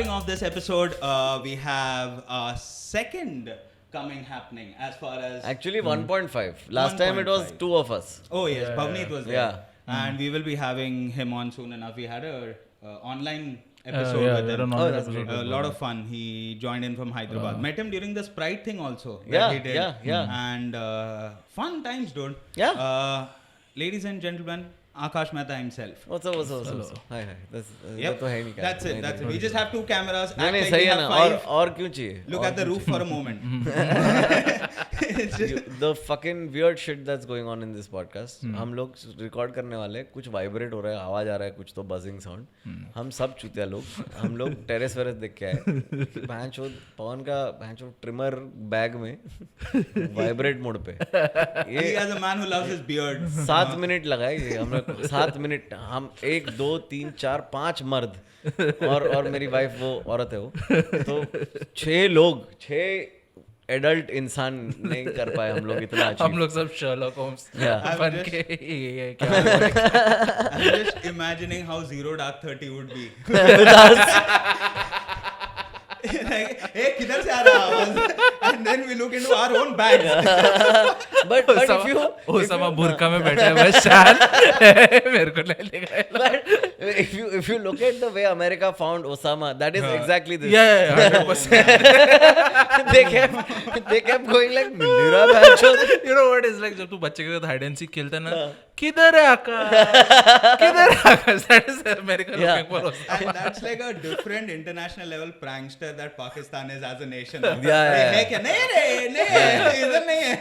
starting off this episode, we have a second coming happening as far as... Actually 1.5. Last time it was 2 of us. Oh yes, Bhavneet was there. Yeah. And we will be having him on soon enough. We had a online episode with him. That's great. A lot of fun. He joined in from Hyderabad. Met him during the Sprite thing also. Yeah, he did. yeah. And fun times, dude. Yeah. Ladies and gentlemen, Aakash Mehta himself. What's up? Hi. Yep. That's it. We just have 2 cameras. नहीं सही है ना और क्यों चाहिए? Look at the roof for a moment. It's just The fucking weird shit that's going on in this podcast. हम लोग record करने वाले कुछ वाइब्रेट हो रहा है, आवाज आ रहा है, कुछ तो बजिंग साउंड. हम सब चूतिया लोग. हम लोग टेरेस वेरेस देख के आए. पवन का ट्रिमर बैग में वाइब्रेट मोड पे. he as a man who loves his beard. 7 minute लगाए ये हम 7 मिनट. हम 1 2 3 4 5 मर्द और मेरी वाइफ वो औरत है वो, तो 6 एडल्ट इंसान नहीं कर पाए हम लोग इतना अच्छा. हम लोग सब शर्लॉक होम्स बन के ये क्या. I'm just imagining how Zero Dark 30 would be. Like, hey, किधर से आ रहा आवाज? And then we look into our own bags. but if you Osama बुर्का में बैठा है बस शान मेरे को ले लेगा. but if you look at the way America found Osama, that is exactly this. Yeah, 100%. they kept going like मिलरा बैचो. You know what is like जब तू बच्चे के साथ हाइड एंड सीक खेलता है ना, किधर है आकाश? That is America looking for Osama. And that's like a different international level prankster that Pakistan is as a nation. Yeah. है क्या? नहीं इधर नहीं है.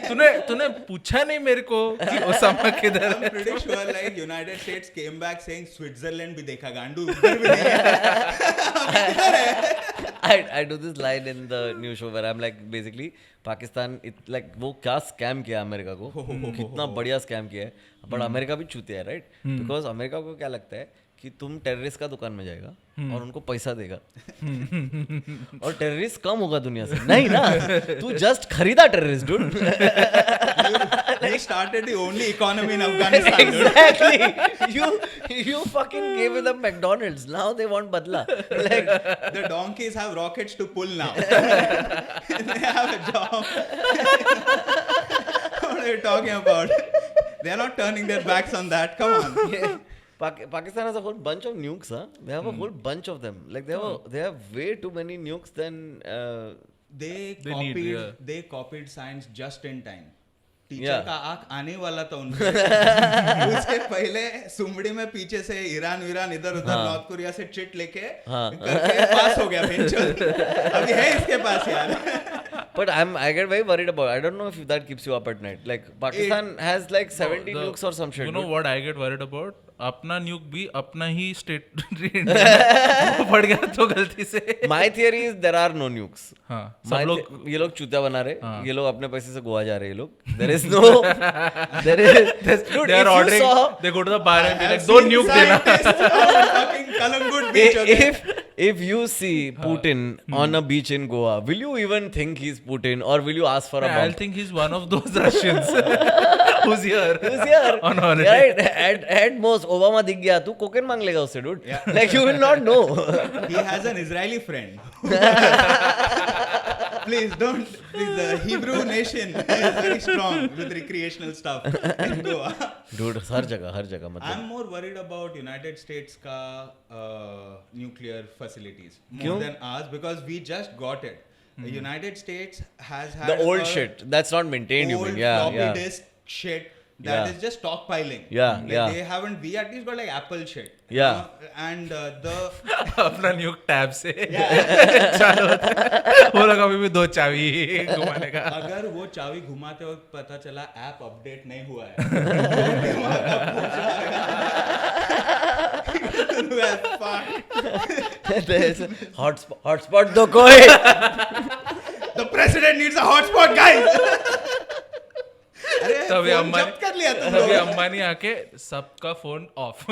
तूने पूछा नहीं मेरे को कि ओसामा किधर I'm है? pretty sure like United States came back saying Switzerland भी देखा गांडू उधर भी नहीं है. I do this line in the new show where I'm like basically Pakistan like वो क्या स्कैम किया अमेरिका को, कितना बढ़िया स्कैम किया है. बट अमेरिका भी चूतिया है, राइट? बिकॉज अमेरिका को क्या लगता है कि तुम टेररिस्ट का दुकान में जाएगा और उनको पैसा देगा और टेररिस्ट कम होगा दुनिया से. नहीं ना, तू जस्ट खरीदा terrorist dude. They started the only economy in Afghanistan. Exactly. You fucking gave them McDonald's. Now they want badla. Like the donkeys have rockets to pull now. They have a job. What are you talking about? They are not turning their backs on that. Come on. yeah. Pakistan has a whole bunch of nukes, huh? They have a whole bunch of them. Like they have way too many nukes than they copied science just in time. Teacher का आंख आने वाला था उनको. उसके पहले सुमड़ी में पीछे से ईरान इधर उधर नॉर्थ कोरिया से चिट लेके करके पास हो गया. अभी है इसके पास यार. But I get very worried about. I don't know if that keeps you up at night. Like Pakistan has like 70 nukes or some shit. You know what I get worried about? अपना न्यूक भी अपना ही state पड़ गया तो गलती से. My theory is there are no nukes. हाँ, सब लोग ये लोग चूतिया बना रहे, ये लोग अपने पैसे से गोवा जा रहे हैं. ये लोग there is no dude, they are ordering, they go to the bar and be like दो न्यूक देना. Fucking Kalangut beach. Okay? If you see Putin on a beach in Goa, will you even think he's Putin or will you ask for a bomb? I'll think he's one of those Russians who's here on holiday. Right? At most Obama दिख गया, तू cocaine मांग लेगा उससे, dude. Like you will not know. He has an Israeli friend. Please don't. Please, the Hebrew nation is very strong with recreational stuff in Goa. Dude, हर जगह मतलब. I'm more worried about United States का nuclear facilities more क्यों? than ours because we just got it. The United States has had The old shit that's not maintained. You mean? Yeah. Floppy disk shit that is just stockpiling. Yeah. They haven't. We at least got like Apple shit. Yeah. And the अपना न्यूक tab से चालू होता है. वो लोग अभी भी 2 चाबी घुमाने का. अगर वो चाबी घुमाते वक्त पता चला ऐप अपडेट नहीं हुआ है. hotspot दो कोई. The president needs a hotspot, guys. तभी अरे अंबानी आके सबका phone of.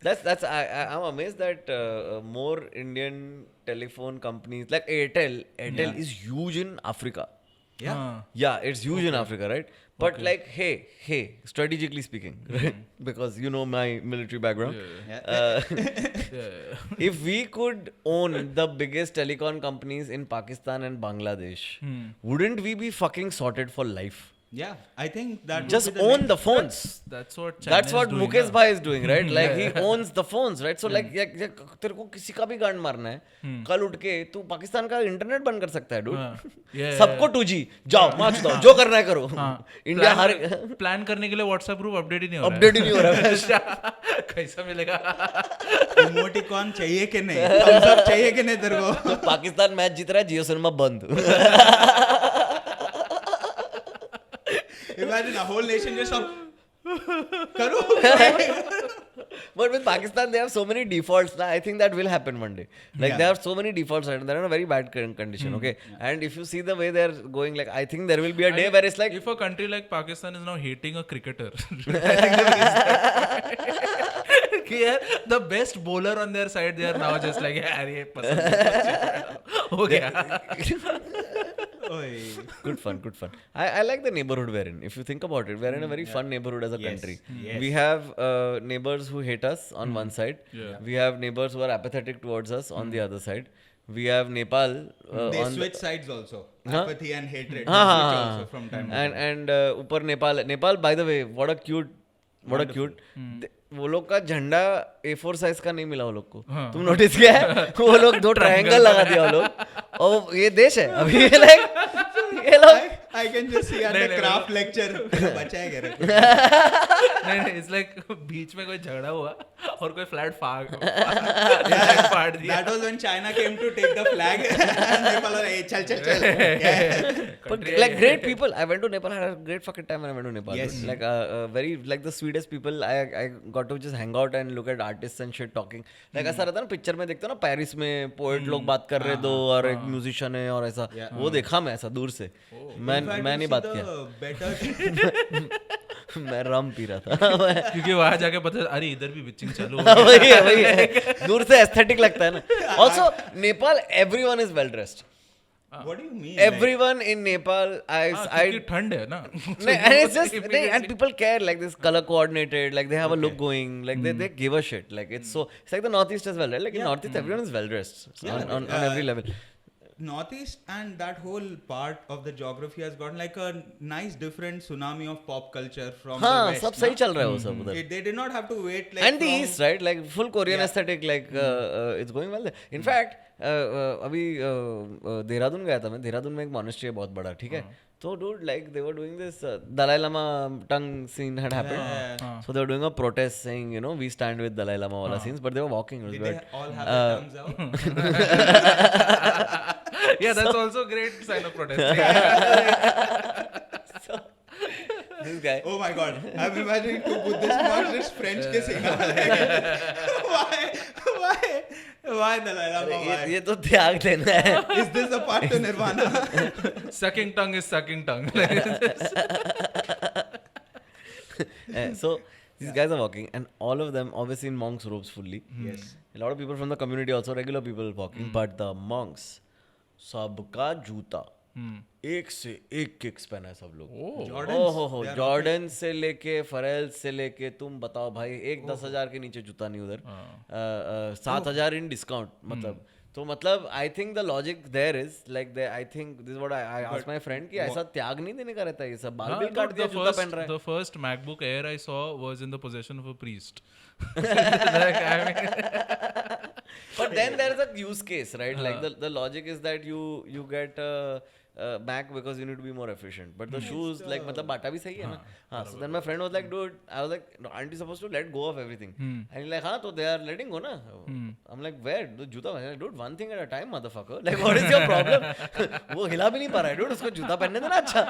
That's I'm amazed that more Indian telephone companies like Airtel is huge in Africa. Yeah. Yeah, it's huge in Africa, right? But like, hey, strategically speaking, right? Because you know my military background. If we could own the biggest telecom companies in Pakistan and Bangladesh, wouldn't we be fucking sorted for life? Yeah, I think that would Just be the own next- the phones. That's what China That's is what doing, Mukesh na? bhai is doing, right? Like he owns the phones, right? So like तेरे को किसी का भी गांड मारना है, कल उठ के तू पाकिस्तान का इंटरनेट बंद कर सकता है, dude. सबको 2G, जाओ मार्च दो, जो करना है करो. इंडिया हर प्लान करने के लिए व्हाट्सएप ग्रुप अपडेट ही नहीं हो रहा अपडेट ही नहीं हो रहा है. है. कैसा मिलेगा? इमोटिकॉन चाहिए कि नहीं, thumbs up चाहिए कि नहीं तेरे को? तो पाकिस्तान मैच जीत रहा है, जियो सिनेमा बंद. Imagine a whole nation just of करो. But with Pakistan, they have so many defaults. Now, I think that will happen one day. Like they have so many defaults, and they're in a very bad condition. Okay, and if you see the way they're going, like I think there will be a day where it's like If a country like Pakistan is now hating a cricketer, कि यार the best bowler on their side, they are now just like यार ये पसंद हो गया. good fun. I like the neighborhood we're in. If you think about it, we're in a very fun neighborhood as a country. Yes. We have neighbors who hate us on one side. We have neighbors who are apathetic towards us on the other side. We have Nepal. They on switch sides also. Apathy and hatred. हाँ, They हाँ, switch हाँ. also from time to time. and ऊपर Nepal, by the way, what a cute. वो लोग का झंडा A4 size का नहीं मिला वो लोग को. तुम नोटिस किया है? वो लोग 2 ट्रायंगल लगा दिया वो लोग. और ये देश है अभी. ये लोग I can just see at the craft lecture. बचा है क्या? नहीं, it's like बीच में कोई झगड़ा हुआ और कोई फ्लैग फाड़ दिया. That was when China came to take the flag. And Nepal was like, चल. But like great people. I went to Nepal. I had a great fucking time when I went to Nepal. Yes. Like very like the sweetest people. I got to just hang out and look at artists and shit talking. Like ऐसा रहता है ना picture में देखते हो ना Paris में poet लोग बात कर रहे दो और एक म्यूजिशियन है और ऐसा वो देखा मैं ऐसा दूर से. मैं नहीं बात किया. मैं रम पी रहा था. क्योंकि वहां जाके पता अरे इधर भी बिचिंग चालू हो वही है. दूर से एस्थेटिक लगता है ना. Also Nepal, everyone is well dressed. What do you mean? Everyone in Nepal, क्योंकि ठंड है ना. and it's just and people care like this color coordinated, like they have a look going, like they give a shit. Like it's like the Northeast as well, right? Like in Northeast everyone is well dressed on every level. Northeast and that whole part of the geography has gotten like a nice different tsunami of pop culture from the हाँ west. सब सही चल रहा है वो सब उधर. They did not have to wait like And the from- East, right? Like full Korean aesthetic, like it's going well there. In fact, अभी देहरादून गया था मैं. देहरादून में एक monastery है बहुत बड़ा, ठीक है. So dude, like they were doing this Dalai Lama tongue scene had happened. So they were doing a protest saying, you know, we stand with Dalai Lama wala scenes, but they were walking. It was Did weird. they all have their tongues out? Yeah, that's also a great sign of protest. So, this guy. Oh my god, I'm imagining two Buddhist monks just French kissing. Why Dalai Lama? Why? ये तो त्याग देना है. Is this a part to Nirvana? Sucking tongue is sucking tongue. So these guys are walking, and all of them obviously in monks' robes fully. Yes. A lot of people from the community also, regular people walking, but the monks, सबका जूता एक से एक kicks पहना है सब लोग. Jordans? They are Jordan से लेके फरेल से लेके तुम बताओ भाई एक 10,000 के नीचे जूता नहीं उधर. 7,000 इन डिस्काउंट मतलब. तो मतलब I think the logic there is like I think this what I asked my friend कि ऐसा त्याग नहीं देने का रहता है ये सब. बाल भी काट दिया जूता पहन रहा है. The first MacBook Air I saw was in the possession of a priest. But then there's a use case, right? Like the logic is that you get Mac because you need to be more efficient. But the shoes, like मतलब बाटा भी सही है ना. हाँ. So then my friend was like, dude, I was like, no, aren't you supposed to let go of everything? And he's like, हाँ तो they are letting go ना. I'm like, where? The जूता पहन. Dude, one thing at a time, motherfucker. Like what is your problem? वो हिला भी नहीं पा रहा है, dude. उसको जूता पहनने देना अच्छा.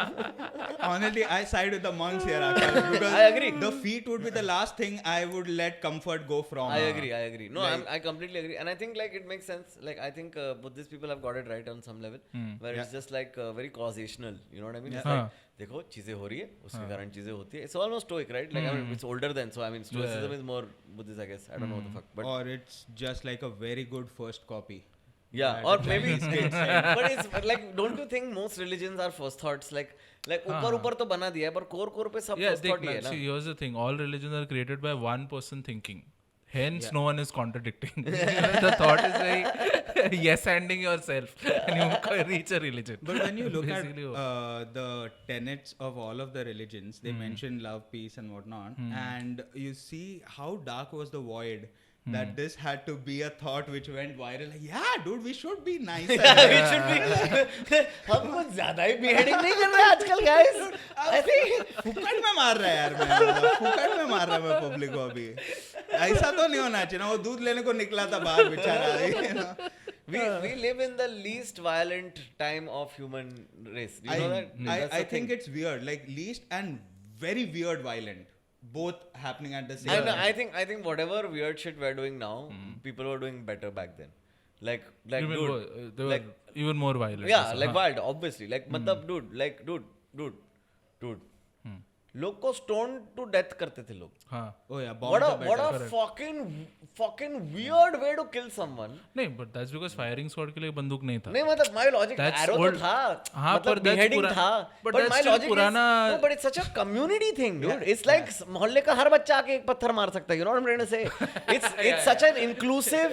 Honestly, I side with the monks here, Aakash, because I agree. the feet would be the last thing I would let comfort go from. I agree. No, I completely agree. And I think like it makes sense. Like I think Buddhist people have got it right on some level, where it's just like very causational. You know what I mean? It's like देखो चीजें हो रही है उसके कारण चीजें होती है. It's almost stoic, right? Like I mean, it's older than, so I mean stoicism is more Buddhist, I guess. I don't know what the fuck, but Or it's just like a very good first copy. Yeah, or maybe but it's like, don't you think most religions are first thoughts like ऊपर तो बना दिया है पर core पे सब first thought ही है ना. See, here's the thing. All religions are created by one person thinking. Hence, no one is contradicting. The thought is very yes-anding yourself, and you reach a religion. But when you look at Basically, the tenets of all of the religions, they mention love, peace, and whatnot, and you see how dark was the void. That this had to be a thought which went viral. Like, yeah, dude, we should be nicer. We should be. हम कुछ ज़्यादा ही beheading नहीं कर रहे आजकल guys. I think फुकट में मार रहा है यार मैं, फुकट में मार रहा मैं पब्लिक को अभी. ऐसा तो नहीं होना चाहिए ना, वो दूध लेने को निकला था बाहर बेचारा. You know? we live in the least violent time of human race. You know that? I think it's weird, like least and very weird violent. Both happening at the same time. I think whatever weird shit we're doing now, people were doing better back then. Like even dude, more, they were like even more violent. yeah, like wild, obviously. Like मतलब dude. लोग को stone to death करते थे लोग. हाँ. Oh yeah, What bombs a are better. fucking weird way to kill someone. नहीं, but that's because firing squad के लिए बंदूक नहीं था. नहीं मतलब my logic That's arrow तो old. था. हाँ, मतलब पर that's beheading पुरा- था. but But that's my still logic पुराना- is no, but it's such a community thing, dude. It's like मोहल्ले का हर बच्चा आके एक पत्थर मार सकता है. You know what I'm trying to say? It's such an inclusive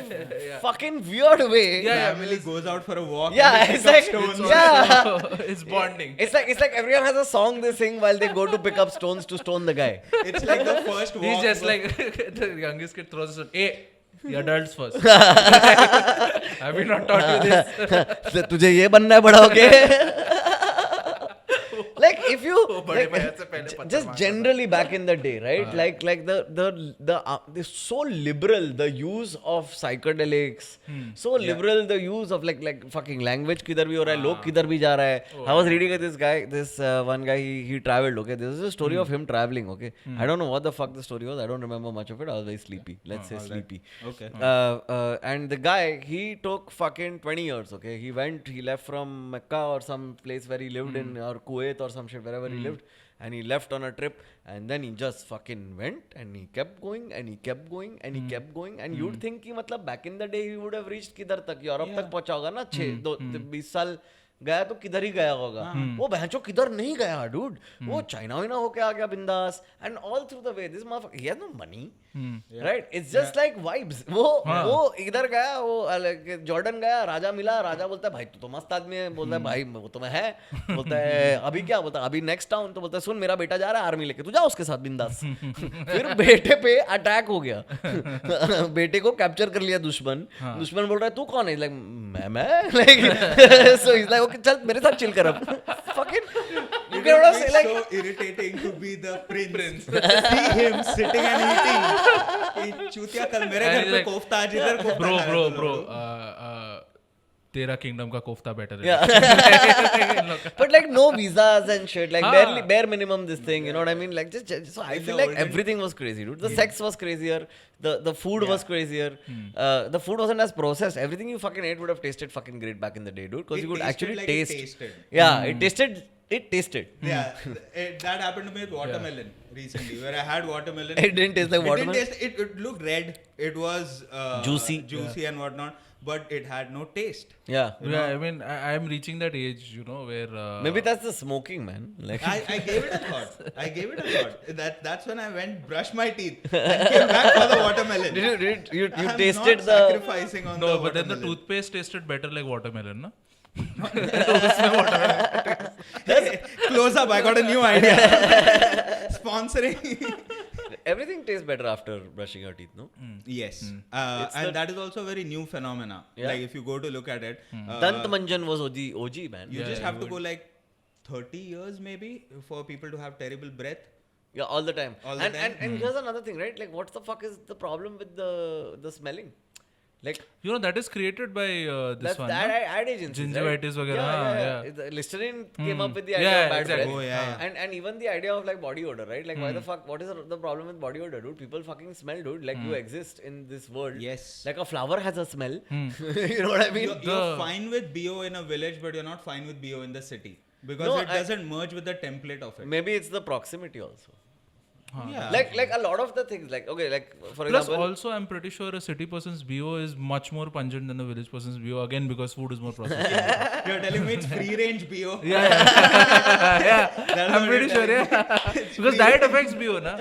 fucking weird way. Family goes out for a walk. Yeah, and they it's pick up like stones. yeah. It's bonding. It's like everyone has a song they sing while they go to pick up stones to stone the guy. It's like the first walk. He's just like the youngest kid throws a stone. Hey, the adults first. Have we not taught you this? तुझे ये बनना है बड़ा होके. Like if you बड़े like, भैया से पहले पत्थर just मारता generally back in the day, right? Like the so liberal the use of psychedelics, so liberal the use of like fucking language किधर भी हो रहा है, लोग किधर भी जा रहा है. I was reading this one guy he traveled. Okay, this is a story of him traveling. Okay, I don't know what the fuck the story was. I don't remember much of it. I was very sleepy. Let's say sleepy. Okay. And the guy he took fucking 20 years. Okay, he left from Mecca or some place where he lived in or Kuwait or some shit wherever he lived, and he left on a trip, and then he just fucking went and he kept going and he kept going and he kept going, and you'd think कि मतलब back in the day he would have reached किधर तक, Europe तक पहुंचा होगा ना. 20 साल गया तो किधर ही गया होगा. वो बहनचो किधर नहीं गया डूड. वो चाइना वाइना होके आ गया बिंदास. And all through the way this मotherfucker he has no money, right? It's just like vibes. वो इधर गया, वो जॉर्डन गया, राजा मिला, राजा बोलता है भाई तू तो मस्त आदमी है, बोलता है भाई वो तो मैं है, बोलता है अभी क्या, बोलता है अभी नेक्स्ट टाउन, तो बोलता है सुन मेरा बेटा जा रहा है आर्मी लेके, तू जा उसके साथ बिंदास. फिर बेटे पे अटैक हो गया. बेटे को कैप्चर कर लिया दुश्मन. दुश्मन बोल रहा है तू कौन है, लाइक मैं like so is like okay चल मेरे साथ चिल कर अब. Fucking you It get what I'm would be saying? Like so irritating to be the prince. See him sitting and eating. कि चूतिया कल मेरे घर पे कोफ्ता, आज इधर कोफ्ता खा रहा है bro, uh, तेरा किंगडम का कोफ्ता बेटर है. yeah. But like no visas and shit, like bare minimum this thing, you know what I mean? Like just so I feel like everything was crazy, dude. The sex was crazier, the food was crazier. The food wasn't as processed. Everything you fucking ate would have tasted fucking great back in the day, dude, because you could actually like taste. It tasted. Yeah, it tasted. Yeah, that happened to me with watermelon recently, where I had watermelon. It didn't taste like watermelon. It looked red. It was Juicy and whatnot, but it had no taste. Yeah. I mean, I'm reaching that age, you know, where Maybe that's the smoking, man. Like I gave it a thought. That's when I went brush my teeth and came back for the watermelon. Did you I'm tasted not the sacrificing on no, the but then the watermelon. toothpaste tasted better like watermelon, na? Close up, I got a new idea. Sponsoring. everything tastes better after brushing your teeth, no? Yes. And that is also a very new phenomena. Yeah. Like if you go to look at it. Dant Manjan was OG, man. You just have to go like 30 years maybe for people to have terrible breath. Yeah, all the time. And here's another thing, right? Like, what the fuck is the problem with the smelling? Like, you know, that is created by this that's one. the ad agencies, Gingivitis right? वगैरह, Yeah. The Listerine came up with the idea Yeah, of bad exactly. breath. Oh, yeah. And even the idea of like body odor, right? Like, why the fuck? What is the problem with body odor, dude? People fucking smell, dude. Like, you exist in this world. Yes. Like a flower has a smell. You know what I mean? You're fine with BO in a village, but you're not fine with BO in the city. Because No, it doesn't merge with the template of it. Maybe it's the proximity also. Yeah. Like a lot of the things, like okay, like for Plus, example, also, I'm pretty sure a city person's BO is much more pungent than a village person's BO. Again, because food is more processed. You're telling me it's free range BO? Yeah. I'm pretty sure, yeah. Because diet affects BO, na?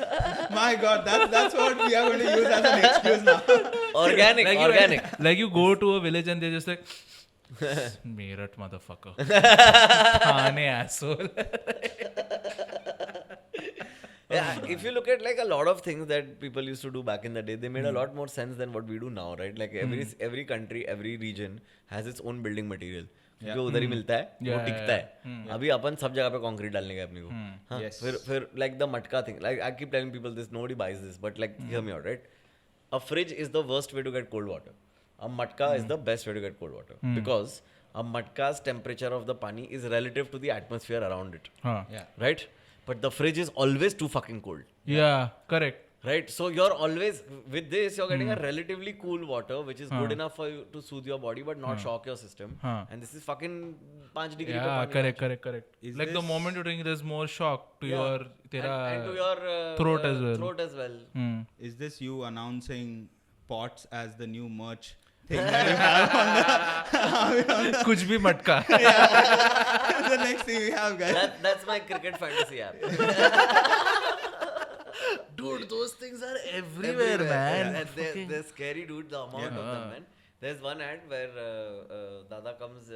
My God, that's what we are going to use as an excuse now. organic. Like you go to a village and they're just like, Meerut motherfucker. Thane asshole. Yeah, if you look at like a lot of things that people used to do back in the day, they made a lot more sense than what we do now, right? Like every country, every region has its own building material. क्योंकि उधर ही मिलता है, वो टिकता है. अभी अपन सब जगह पे कंक्रीट डालने का अपने को. हाँ, फिर like the मटका thing. Like I keep telling people this, nobody buys this, but like hear me out, right? A fridge is the worst way to get cold water. A matka is the best way to get cold water because a matka's temperature of the pani is relative to the atmosphere around it. Yeah. Right? But the fridge is always too fucking cold. Yeah, correct. Right? So you're always, with this, you're getting a relatively cool water which is good enough for you to soothe your body but not shock your system. And this is fucking 5 degree. Yeah, correct. Like the moment you drink, there's more shock to your and to your throat as well. Throat as well. Is this you announcing pots as the new merch thing that you have on the Kuch bhi matka. the next thing we have, guys? That's my cricket fantasy app. Dude, those things are everywhere, man. And they're scary, dude, the amount of them, man. There's one ad where Dada comes,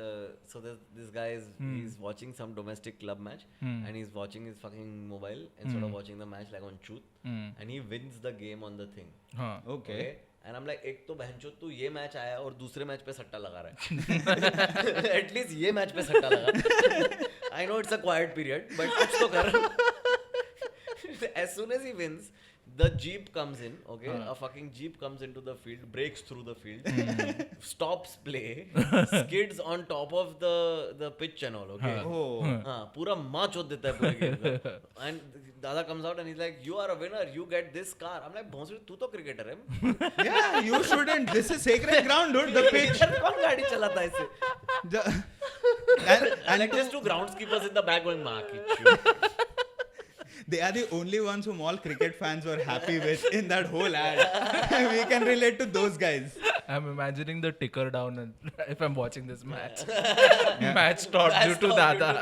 so this guy is he's watching some domestic club match and he's watching his fucking mobile instead of watching the match like on Truth and he wins the game on the thing. Okay. And I'm like, एक तो बहनचोद तू ये match आया और दूसरे match पे सट्टा लगा रहा है. At least ये मैच पे सट्टा लगा. I know it's a quiet period, but कुछ तो कर. As soon as he wins, the jeep comes in, okay? A fucking jeep comes into the field, breaks through the field, stops play, skids on top of the pitch and all, okay? पूरा माँ चोद देता है पूरे game का. And Dada comes out and he's like, you are a winner, you get this car. I'm like, भोंसड़ी तू तो cricketer है. Yeah, you shouldn't. This is sacred ground, dude. The pitch. कौन गाड़ी चलाता है इसे? And like there's two groundskeepers in the back going, माँ की चूत. They are the only ones whom all cricket fans were happy with in that whole ad. We can relate to those guys. I'm imagining the ticker down and if I'm watching this match. Match stopped due to Dada.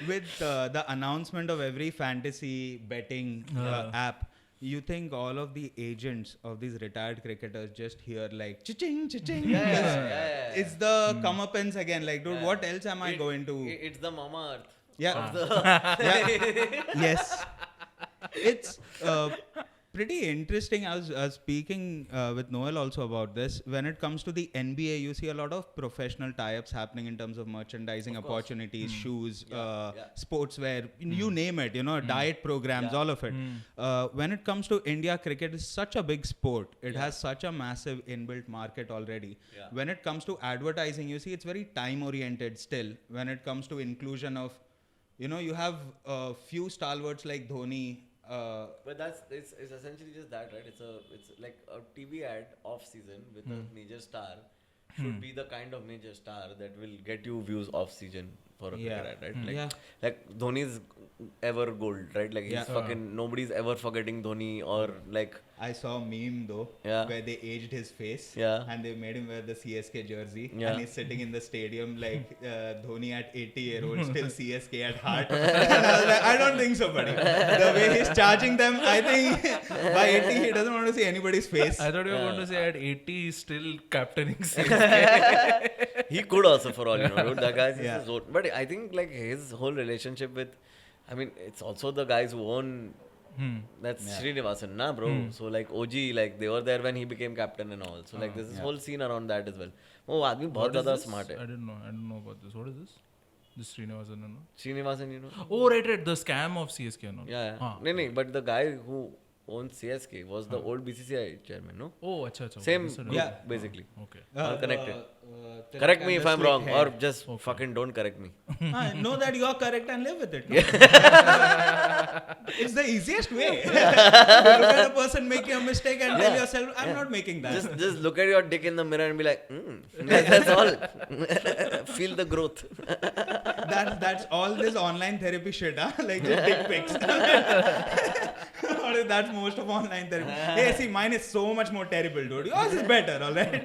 With the announcement of every fantasy betting app, you think all of the agents of these retired cricketers just hear like cha-ching, cha-ching? Yeah. It's the comeuppance again. Like, dude, what else am I going to... It's the Mama Earth. Yeah. Yes. It's pretty interesting. I was speaking with Noel also about this. When it comes to the NBA, you see a lot of professional tie-ups happening in terms of merchandising opportunities, shoes, sportswear, you name it, diet programs, all of it. When it comes to India, cricket is such a big sport. It has such a massive inbuilt market already. When it comes to advertising, you see it's very time-oriented still. When it comes to inclusion of you have a few stalwarts like Dhoni. But it's essentially just that, right? It's like a TV ad off season with a major star should be the kind of major star that will get you views off season for a cricket ad, right? Like Dhoni's ever gold, right? Like he's fucking nobody's ever forgetting Dhoni or like. I saw a meme though where they aged his face and they made him wear the CSK jersey and he's sitting in the stadium like Dhoni at 80-year-old still CSK at heart. And I was like, I don't think so, buddy. The way he's charging them, I think by 80 he doesn't want to see anybody's face. I thought you were going to say at 80 he's still captaining CSK. He could also for all you know, dude. That guy's his own. But I think like his whole relationship with, I mean, it's also the guys who own. That's Srinivasan, na bro. So like OG, like they were there when he became captain and all. So like there's this whole scene around that as well. Oh, आदमी बहुत ज़्यादा smart है. I don't know about this. What is this? This Srinivasan, no? Srinivasan, Oh, right. The scam of CSK, no? Yeah. No, but the guy who owns CSK was the old BCCI chairman, no? Oh, अच्छा अच्छा. Same This is- group, Yeah. basically. Okay. All connected. Tilak Correct me and if the I'm slick wrong, hair. or just fucking don't correct me. Know that you are correct and live with it. No? It's the easiest way. You look at a person making a mistake and tell yourself, I'm not making that. Just look at your dick in the mirror and be like, that's all. Feel the growth. That's all this online therapy shit, huh? Like just dick pics. Or that's most of online therapy. Hey, see, mine is so much more terrible, dude. Yours is better, alright?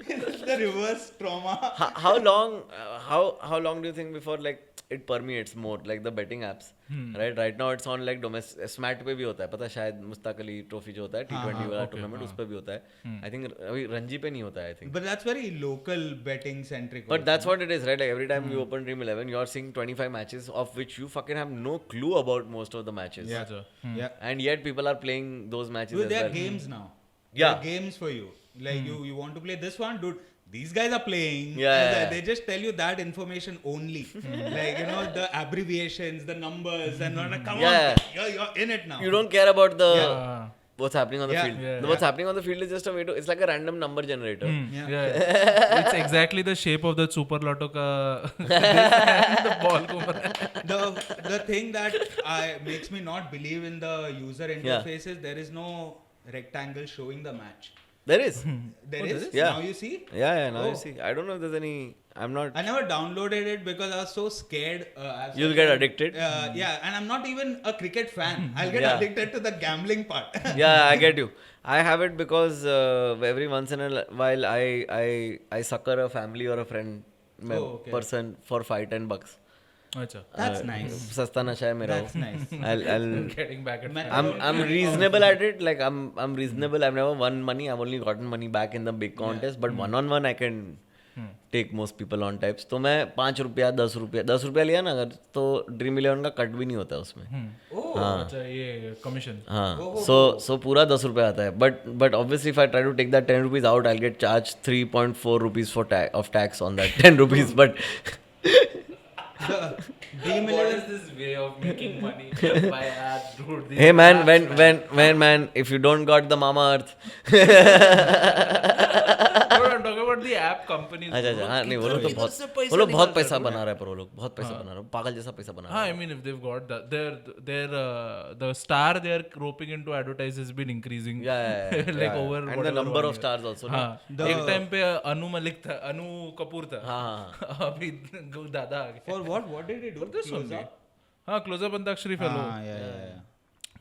It's the reverse trauma. How long? How long do you think before like it permeates more, like the betting apps, right? Right now it's on like domestic. स्मैट पे भी होता है, पता है शायद Mushtaq Ali trophy जो होता है T20 वाला टूर्नामेंट उस पे भी होता है. I think अभी रणजी पे नहीं होता है, I think. But that's very local betting centric. But that's what it is, right? Like every time you open Dream 11, you're seeing 25 matches of which you fucking have no clue about most of the matches. Yeah. अच्छा. Yeah. And yet people are playing those matches Dude, as there are well. games now. Yeah. There are games for you. Like you want to play this one, dude. These guys are playing. Yeah. They just tell you that information only. Like, the abbreviations, the numbers, and come Yeah. on, you're in it now. You don't care about the Yeah. what's happening on the Yeah. field. Yeah. What's happening on the field is just a way to. It's like a random number generator. Yeah. Yeah. It's exactly the shape of the Super Lotto ka the ball ko The thing that makes me not believe in the user interface is there is no rectangle showing the match. There is. There is? Yeah. Now you see? Yeah. Now Oh. you see. I don't know if there's any. I'm not. I never downloaded it because I was so scared. You'll get addicted. Yeah, and I'm not even a cricket fan. I'll get Yeah. addicted to the gambling part. Yeah, I get you. I have it because every once in a while I sucker a family or a friend okay. person for $5-10. अच्छा. That's nice. सस्ता नशा है मेरा. That's nice. I'll Getting back at I'm reasonable at it. Like I'm reasonable. I've never won money. I've only gotten money back in the big contest. But one I can take most people on types. तो मैं ₹5 ₹10 लिया ना अगर तो Dream 11 का cut भी नहीं होता उसमें. अच्छा ये commission. हाँ. So पूरा ₹10 आता है. But obviously if I try to take that ₹10 out, I'll get charged ₹3.4 for of tax on that ₹10. But The Dream What 11 is this way of making money by ads, dude? These hey man, apps, when man, if you don't got the Mama Earth. No, I'm talking about the app companies. अच्छा हाँ नहीं वो लोग तो बहुत पैसा बना रहा है पर वो लोग बहुत पैसा बना रहा है पागल जैसा पैसा बना रहा I mean, if they've got that, the star they're roping into advertise has been increasing. है. Like over and the whatever number 1 of year. stars also. हाँ. एक time पे अनु मलिक था, अनु कपूर था. हाँ. अभी दादा आ गए. for what did he do? This Close only. up? हाँ, closer antakshari fellow. Yeah.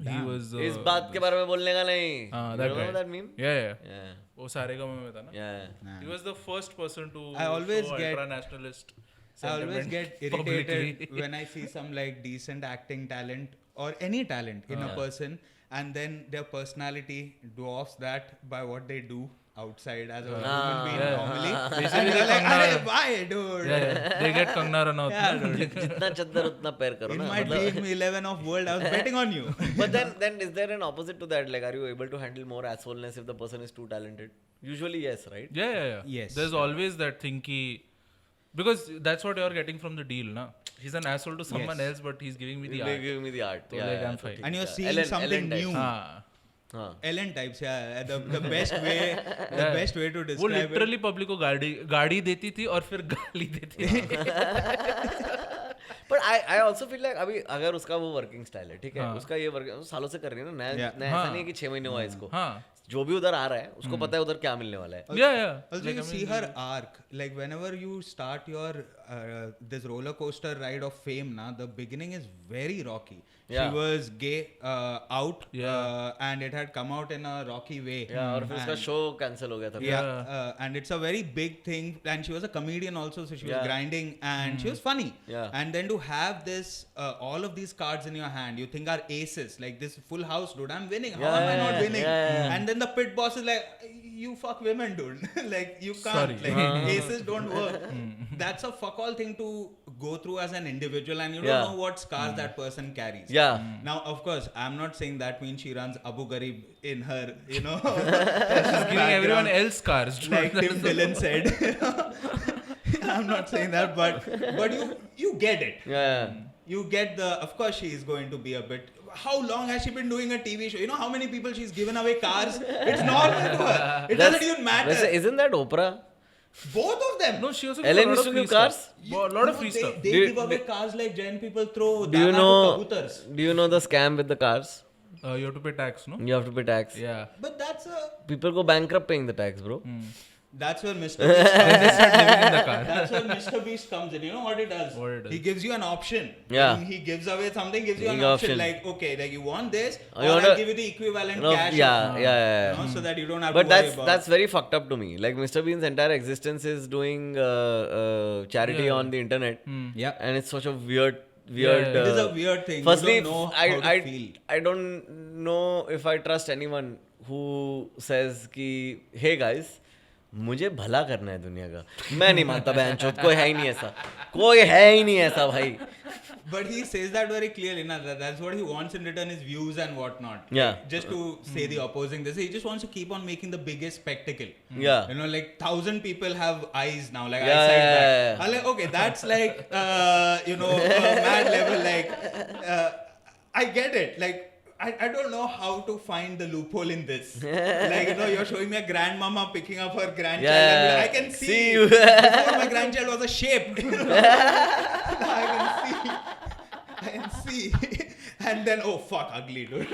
He was. इस बात के बारे में बोलने का नहीं. हाँ, You that don't know guy. that meme? Yeah. वो सारे का में था ना. Yeah. He was the first person to I always show get- ultra-nationalist I always sentiment get irritated publicly. when I see some like decent acting talent or any talent in a person, and then their personality dwarfs that by what they do outside as a human being normally. And you're like, "Arey, why, dude?" Yeah. They get Kangna Ranaut. Yeah, dude. जितना चद्दर उतना पैर करो In ना. my Dream 11 of world, I was betting on you. But then is there an opposite to that? Like, are you able to handle more assholeness if the person is too talented? Usually yes, right? Yeah. Yes. There's always that thing ki, because that's what you're getting from the deal, na? He's an asshole to someone else, but he's giving me the They art. give me the art. So, like, I'm fine. And you're seeing Ellen something type. new. हाँ. हाँ. Ellen types, yeah. The best way, the best way to वो describe it. literally public को गाड़ी देती थी और फिर गाली देती थी. But I also feel like अभी अगर उसका वो वर्किंग स्टाइल है ठीक है उसका ये वर्क सालों से कर रही है ना नया ऐसा नहीं है कि 6 महीने हुआ इसको हाँ. जो भी उधर आ रहा है उसको पता है उधर क्या मिलने वाला है. Yeah. Also, you see her arc. Like whenever you start your this roller coaster ride of fame, the beginning is very rocky. Yeah. She was gay out, Yeah. and it had come out in a rocky way. Yeah, और फिर उसका show cancel हो गया था. Yeah, and it's a very big thing. And she was a comedian also, so she was grinding and she was funny. Yeah. And then to have this, all of these cards in your hand, you think are aces, like this full house, dude. I'm winning. How am I not winning? Yeah. And then the pit boss is like, you fuck women, dude. Like you can't. Sorry. Like aces don't work. That's a fuck all thing to go through as an individual, and you don't know what scars that person carries. Yeah. Now, of course, I'm not saying that means she runs Abu Ghraib in her, She's giving everyone else cars. like Tim Dillon said. I'm not saying that, but you get it. Yeah. You get the. Of course, she is going to be a bit. how long has she been doing a TV show? You know how many people she's given away cars? It's normal to her. It doesn't even matter. Isn't that Oprah? Both of them. No, she also Ellen gives used a to lot of give free cars? stuff. A lot of free stuff. They give away cars like Jain people throw Do you dana know? to kabutars. Do you know the scam with the cars? You have to pay tax, no? You have to pay tax. Yeah. But People go bankrupt paying the tax, bro. that's where Mr. Beast Then they start living in the car. that's where Mr. Beast comes in. You know what he does? What he does? He gives you an option. Yeah. When he gives away something, gives you an An option. option. Like, okay, like you want this, You or wanna- I'll give you the equivalent cash. Yeah. You know, so that you don't have But to worry about. that's very fucked up to me. Like Mr. Bean's entire existence is doing charity on the internet, Yeah. and it's such a weird. Yeah. It is a weird thing. Firstly, you don't know how to feel. I don't know if I trust anyone who says कि hey guys, मुझे भला करना है दुनिया का. मैं नहीं मानता बहन चोद, कोई है ही नहीं ऐसा. कोई है ही नहीं ऐसा भाई. But he says that very clearly, na, that's what he wants in return, his views and whatnot. Yeah. Like, just to say the opposing this, he just wants to keep on making the biggest spectacle. Yeah. You know, like 1,000 people have eyes now, like Yeah, eyesight yeah, back. yeah. I'm like, okay, that's like, you know, mad level. Like, I get it. Like, I don't know how to find the loophole in this. Like, you know, you're showing me a grandmama picking up her grandchild. Yeah, And I can see you. before my grandchild was a shape. You know? I can see. And then, oh fuck, ugly dude.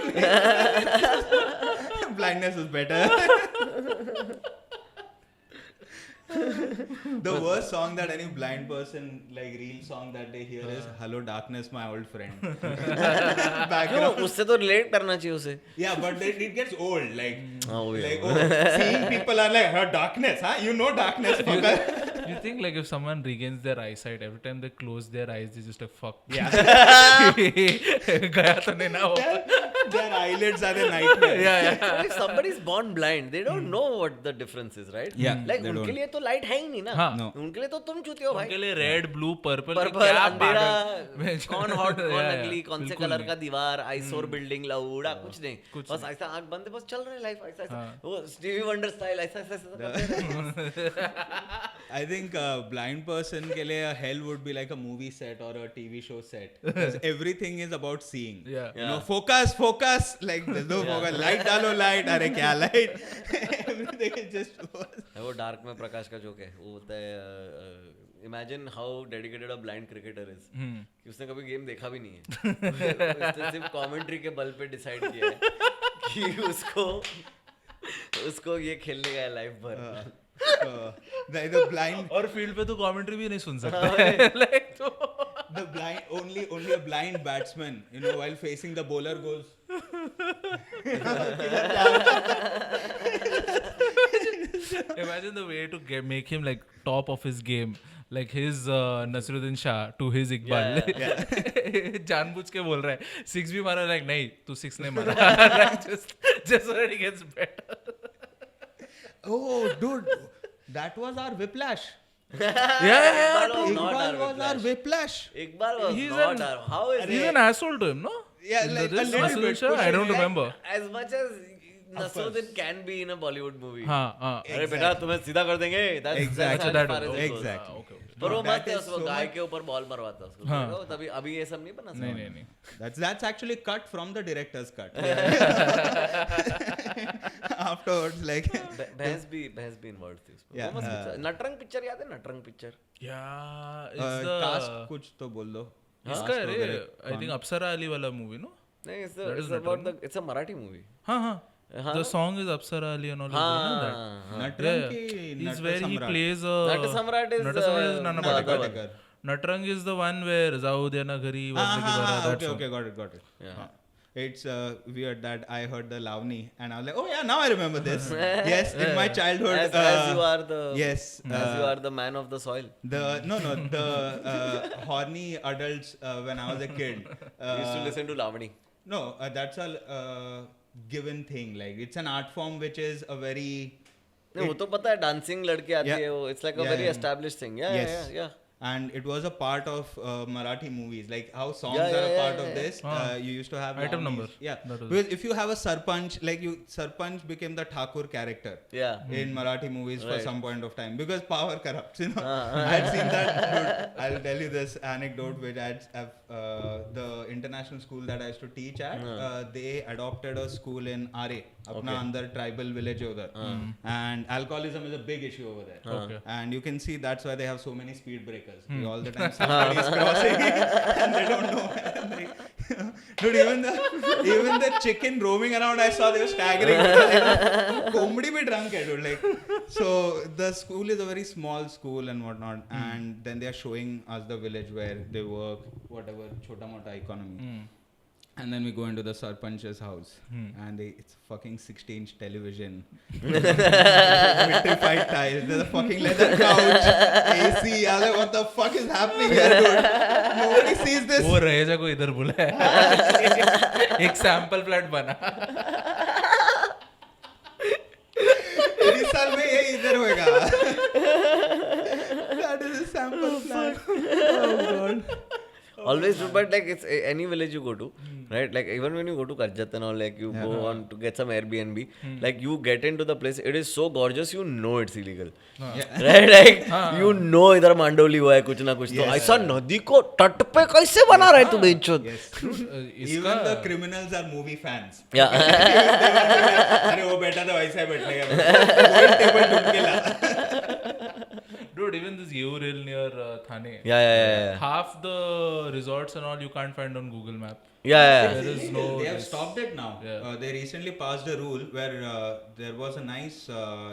Blindness is better. The worst song that any blind person, like real song that they hear is "Hello Darkness, My Old Friend." क्यों? Background. उससे तो relate करना चाहिए उसे. Yeah, but it gets old. Like, Oh, yeah. like seeing people are like, "Her darkness, huh? You know darkness, fucker." You think like if someone regains their eyesight, every time they close their eyes, they just like fuck. Yeah. गया तो नहीं ना वो. Their eyelids are a nightmare. Yeah. But if somebody is born blind, they don't know what the difference is, right? Yeah, Like they उनके don't. लिए तो light है ही नहीं ना. हाँ. No. उनके लिए तो तुम चूतिए हो भाई. उनके लिए रेड ब्लू पर्पल पर्पल अंधेरा कौन हॉट कौन Yeah, अगली कौन से बिल्कुल कलर नहीं. का दीवार आइसोर बिल्डिंग लौड़ा कुछ नहीं कुछ बस ऐसा आंख बंद है बस चल रहे लाइफ ऐसा ऐसा वो स्टीवी वंडर स्टाइल ऐसा ऐसा ऐसा करते रहे. I think a blind person के लिए a hell would be like a movie set or a TV show set. Because everything is about seeing. Yeah. You know, focus. Like there's no focus. Light डालो light. अरे क्या light? Everything is just. वो dark में प्रकाश का joke है वो होता है imagine how dedicated a blind cricketer is कि उसने कभी गेम देखा भी नहीं है उसने सिर्फ कमेंट्री के बल पे डिसाइड किया है कि उसको ये खेलने का है लाइफ भर. The blind. और फील्ड पे तो कमेंट्री भी नहीं सुन सकता. Like तो The blind. Only a blind batsman. You know, while facing the bowler goes. imagine the way to make him like top of his game. Like his Nasiruddin Shah to his Iqbal. जानबूझ के बोल रहा है 6 भी मारा like नहीं तू 6 नहीं मारा. Like just so that he gets better. Oh, dude, that was our whiplash. Yeah. Iqbal was our whiplash. Iqbal was He's not an- our. How is He's it? an asshole to him, no? Yeah, like a This little Nasiruddin bit. Shah? I don't pushing, like, remember. As much as Nasiruddin can be in a Bollywood movie. हाँ. अरे बेटा तुम्हें सीधा कर देंगे. That's Exactly. as far as it goes. Exactly. Okay. पर वो That मत है is उसको so गाय much- के ऊपर बॉल मरवाता उसको. हाँ. देखो, तभी अभी ये सब नहीं बना सकता. नहीं. That's actually cut from the director's cut. Afterwards, like. भैंस भी involved थी उसमें. Yeah, वो मस्त picture. नटरंग पिक्चर याद है Natarang picture. Yeah. It's the Cast कुछ तो बोल दो. इसका है रे I think अप्सरा अली वाला movie, no? नहीं it's about the it's a Marathi movie. हाँ. The song is Apsara Ali and all of that. Nटरंग Yeah. की He's Nata where he Samrat. plays Nata Samrat is Nana the Patekar. other one. Patekar. Natrang is the one where Zao Dena Ghari was that song. Okay, got it. Yeah. It's weird that I heard the Lavani and I was like, oh yeah, now I remember this. Yes, in my childhood. As you are the As you are the man of the soil. The horny adults when I was a kid. You used to listen to Lavani. No, that's a given thing. Like it's an art form which is a very. नहीं वो तो पता है dancing लड़के आती Yeah. है वो. It's like a Yeah, very yeah. established thing. Yes. Yeah. and it was a part of Marathi movies, like how songs Yeah, are a yeah, part yeah, of yeah. this. You used to have Item long number. Yeah, That was because if you have a Sarpanch, like Sarpanch became the Thakur character. Yeah. In Marathi movies for Right. some point of time, because power corrupts, you know. I'd seen that. Dude, I'll tell you this anecdote which the international school that I used to teach at, they adopted a school in RA, apna under tribal village over there, and alcoholism is a big issue over there. Okay. And you can see that's why they have so many speed breakers. All the time somebody is crossing and they don't know. Like, dude, even the chicken roaming around, I saw they were staggering. Komdi bhi drunk hai, dude. Like, so the school is a very small school and whatnot, and then they are showing us the village where they work, whatever, chota mota economy. And then we go into the Sarpanch's house, and it's fucking 60-inch television, vitrified tiles, there's a fucking leather couch, AC. I'm like, what the fuck is happening here, dude? Nobody sees this. वो रहेजा को इधर बुलाया एक sample flat बना इस साल में ये इधर होएगा. That is a sample flat. Oh god. Always do, but like it's any village you go to, right? Like even when you go to Karjat and all, like you go on to get some Airbnb, like you get into the place, it is so gorgeous, you know it's illegal, right? Like you know इधर मांडोली हुआ है कुछ ना कुछ तो ऐसा नदी को तट पे कैसे बना रहा है तू बेंचोद? Even the criminals are movie fans. Yeah. अरे वो बैठा था वैसा ही बैठेगा. Gold table ढूंढ के ला. Dude, even this Yew-Rail near Thane. Yeah. Half the resorts and all you can't find on Google Map. Yeah. There is no. They have stopped it now. Yeah. They recently passed a rule where there was a nice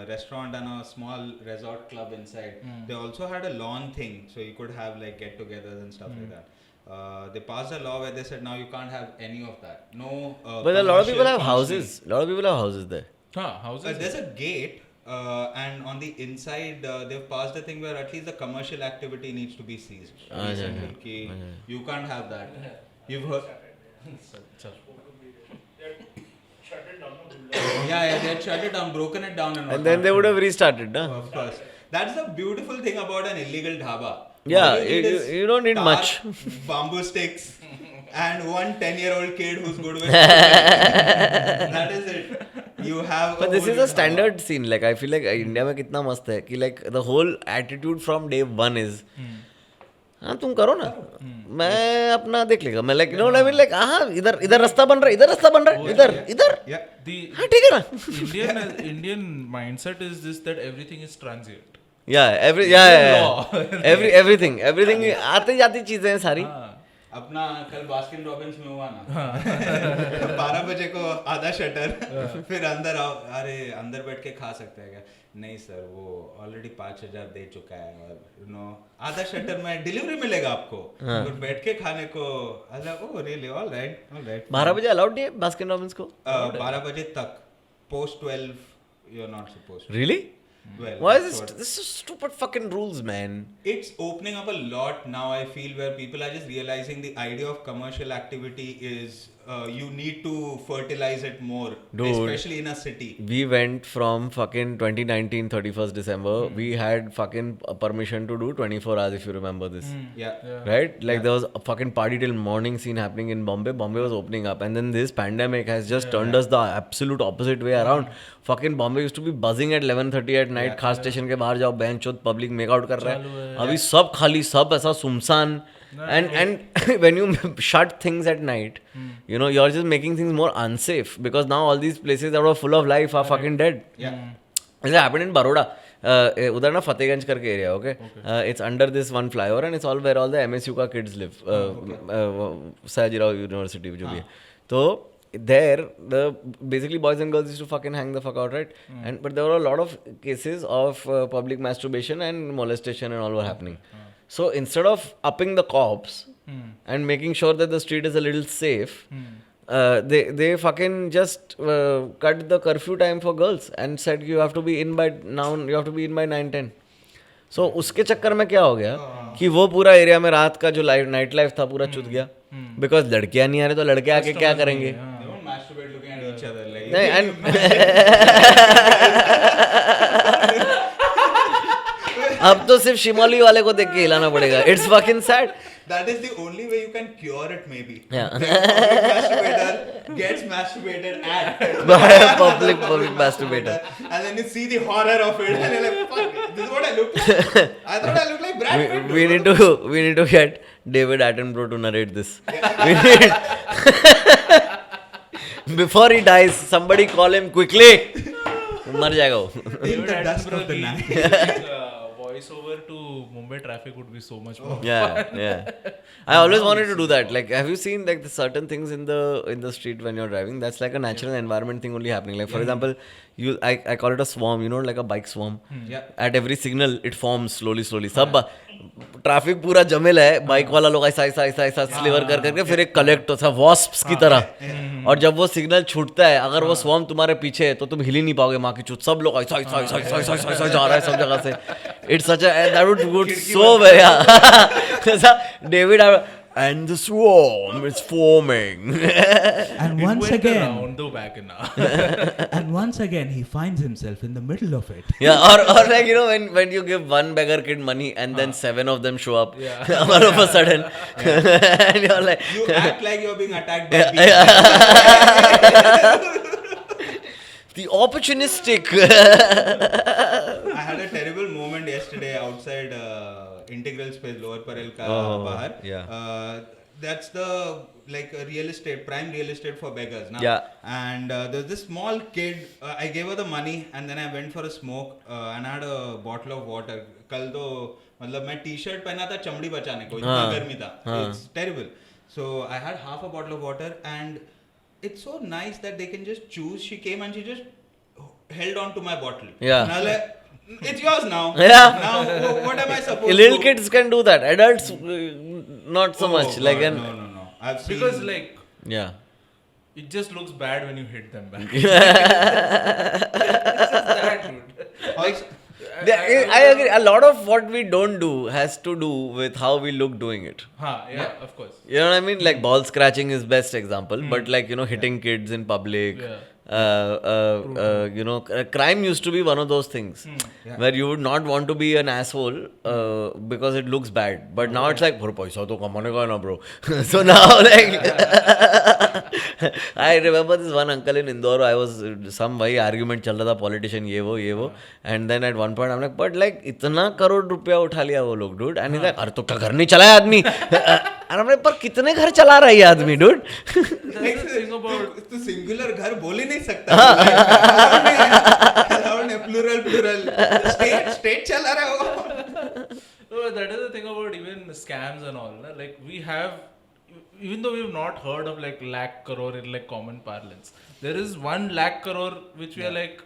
restaurant and a small resort club inside. They also had a lawn thing, so you could have like get-togethers and stuff like that. They passed a law where they said now you can't have any of that. No. But a lot of people have functioning. houses. A lot of people have houses there. Houses. There's a gate. And on the inside, they've passed a thing where at least the commercial activity needs to be seized. You can't have that. You've heard. Yeah, they had shut it down, broken it down, And then they would have restarted, no? Of course. That's the beautiful thing about an illegal dhaba. Yeah, All you need is you don't need tar, much. Bamboo sticks, and one 10-year-old kid who's good with that is it. You have. But this is a standard scene. Like I feel like India में कितना मस्त है कि like the whole attitude from day one is हाँ तुम करो ना मैं अपना देख लेगा मैं like you know what I mean like हाँ इधर रास्ता बन रहा है इधर हाँ ठीक है ना Indian mindset is this that everything is transient. everything आती जाती चीजें हैं सारी. अपना कल बास्किन रॉबिन्स में हुआ ना 12 बजे को आधा शटर फिर अंदर आओ अरे अंदर बैठ के खा सकते हैं क्या नहीं सर वो ऑलरेडी 5,000 दे चुका है और आधा शटर में डिलीवरी मिलेगा आपको फिर बैठ के खाने को ओह रियली ऑलराइट 12 बजे अलाउड नहीं है बास्किन रॉबिन्स को 12 बजे तक post 12 you're not supposed to. Really? Well, why is this is stupid fucking rules, man? It's opening up a lot now, I feel, where people are just realizing the idea of commercial activity is you need to fertilize it more. Dude, especially in a city. We went from fucking 2019 31st December we had fucking permission to do 24 hours if you remember this. Right, like there was a fucking party till morning scene happening in Bombay was opening up and then this pandemic has just turned us the absolute opposite way around. Fucking Bombay used to be buzzing at 11:30 at night. खास station के बाहर जाओ bench चोद public make out कर रहा है अभी सब खाली सब ऐसा सुमसान and when you shut things at night you know you're just making things more unsafe because now all these places that were full of life are fucking dead. It happened in Baroda उधर ना फतेहगंज करके area okay it's under this one flyover and it's all where all the MSU का kids live Sayajirao university जो भी है तो there the basically boys and girls used to fucking hang the fuck out, right? And but there were a lot of cases of public masturbation and molestation and all were happening. So instead of upping the cops and making sure that the street is a little safe, they fucking just cut the curfew time for girls and said you have to be in by now, you have to be in by 9-10. So उसके चक्कर में क्या हो गया कि वो पूरा area में रात का जो नाइट लाइफ था पूरा चुत गया बिकॉज लड़कियां नहीं आ रही तो लड़के आके क्या करेंगे नहीं अब तो सिर्फ शिमोली वाले को देख के हिलाना पड़ेगा. It's fucking sad. That is the only way you can cure it, maybe. Yeah. The public masturbator gets masturbated at By a public masturbator. and then you see the horror of it, and you're like, "Fuck, this is what I look like." I thought I looked like Brad Pitt. We need to get David Attenborough to narrate this. We need before he dies, somebody call him quickly. मर जाएगा वो. In the dusk of the night. Voice over to Mumbai traffic would be so much more. Yeah. I always wanted to do that. Like, have you seen like the certain things in the street when you're driving? That's like a natural environment thing only happening. Like, for example, I call it a swarm. You know, like a bike swarm. Yeah. At every signal, it forms slowly. सब traffic पूरा जमेल है, bike वाला लोग ऐसा स्लीवर कर करके फिर एक कलेक्ट होता है वॉस्प्स की तरह. और जब वो सिग्नल छूटता है, अगर वो स्वॉर्म तुम्हारे पीछे है तो तुम हिल ही नहीं पाओगे. माँ की चूत, सब लोग ऐसा जा रहा है सब जगह से. It's such that would so very David and the swarm is forming. And once again, around the wagon. and once again, he finds himself in the middle of it. Yeah, or like, you know, when you give one beggar kid money and then 7 of them show up, all of a sudden, and you're like, You act like you're being attacked by people. the opportunistic. I had a terrible moment yesterday outside Integral Space, Lower Parel ka bahar. Yeah. That's the like prime real estate for beggars, na? Yeah. And there's this small kid. I gave her the money and then I went for a smoke and I had a bottle of water. कल तो मतलब मैं T-shirt पहना था चमड़ी बचाने को, इतना गर्मी था. It's terrible. So I had half a bottle of water and it's so nice that they can just choose. She came and she just held on to my bottle. Yeah. And I was like, it's yours now. Yeah. Now what am I supposed to do? Little kids can do that. Adults, not so much. God, Like, no. I've seen. Because like yeah. it just looks bad when you hit them back. It's just that, dude. Also, I agree. A lot of what we don't do has to do with how we look doing it. Yeah, of course. You know what I mean? Like ball scratching is best example, but like, you know, hitting kids in public. Yeah. You know, crime used to be one of those things where you would not want to be an asshole because it looks bad. But now it's like, bro, paisa to kamane ka hai na, bro. So now, like, I remember this one uncle in Indore. I was some वही argument चल रहा था, politician ये वो, and then at one point I'm like, but like इतना करोड़ रुपया उठा लिया वो लोग, dude. And he's like, अरे तो क्या घर नहीं चलाया आदमी? And I'm like, पर कितने घर चला रहा है ये आदमी, dude? तो सिंगुलर घर बोल ही नहीं सकता. प्लूरल स्टेट चला रहा हो. No, that is the thing about even scams and all. Na? Like we have, even though we've not heard of like lakh crore in like common parlance, there is 1 lakh crore which we are like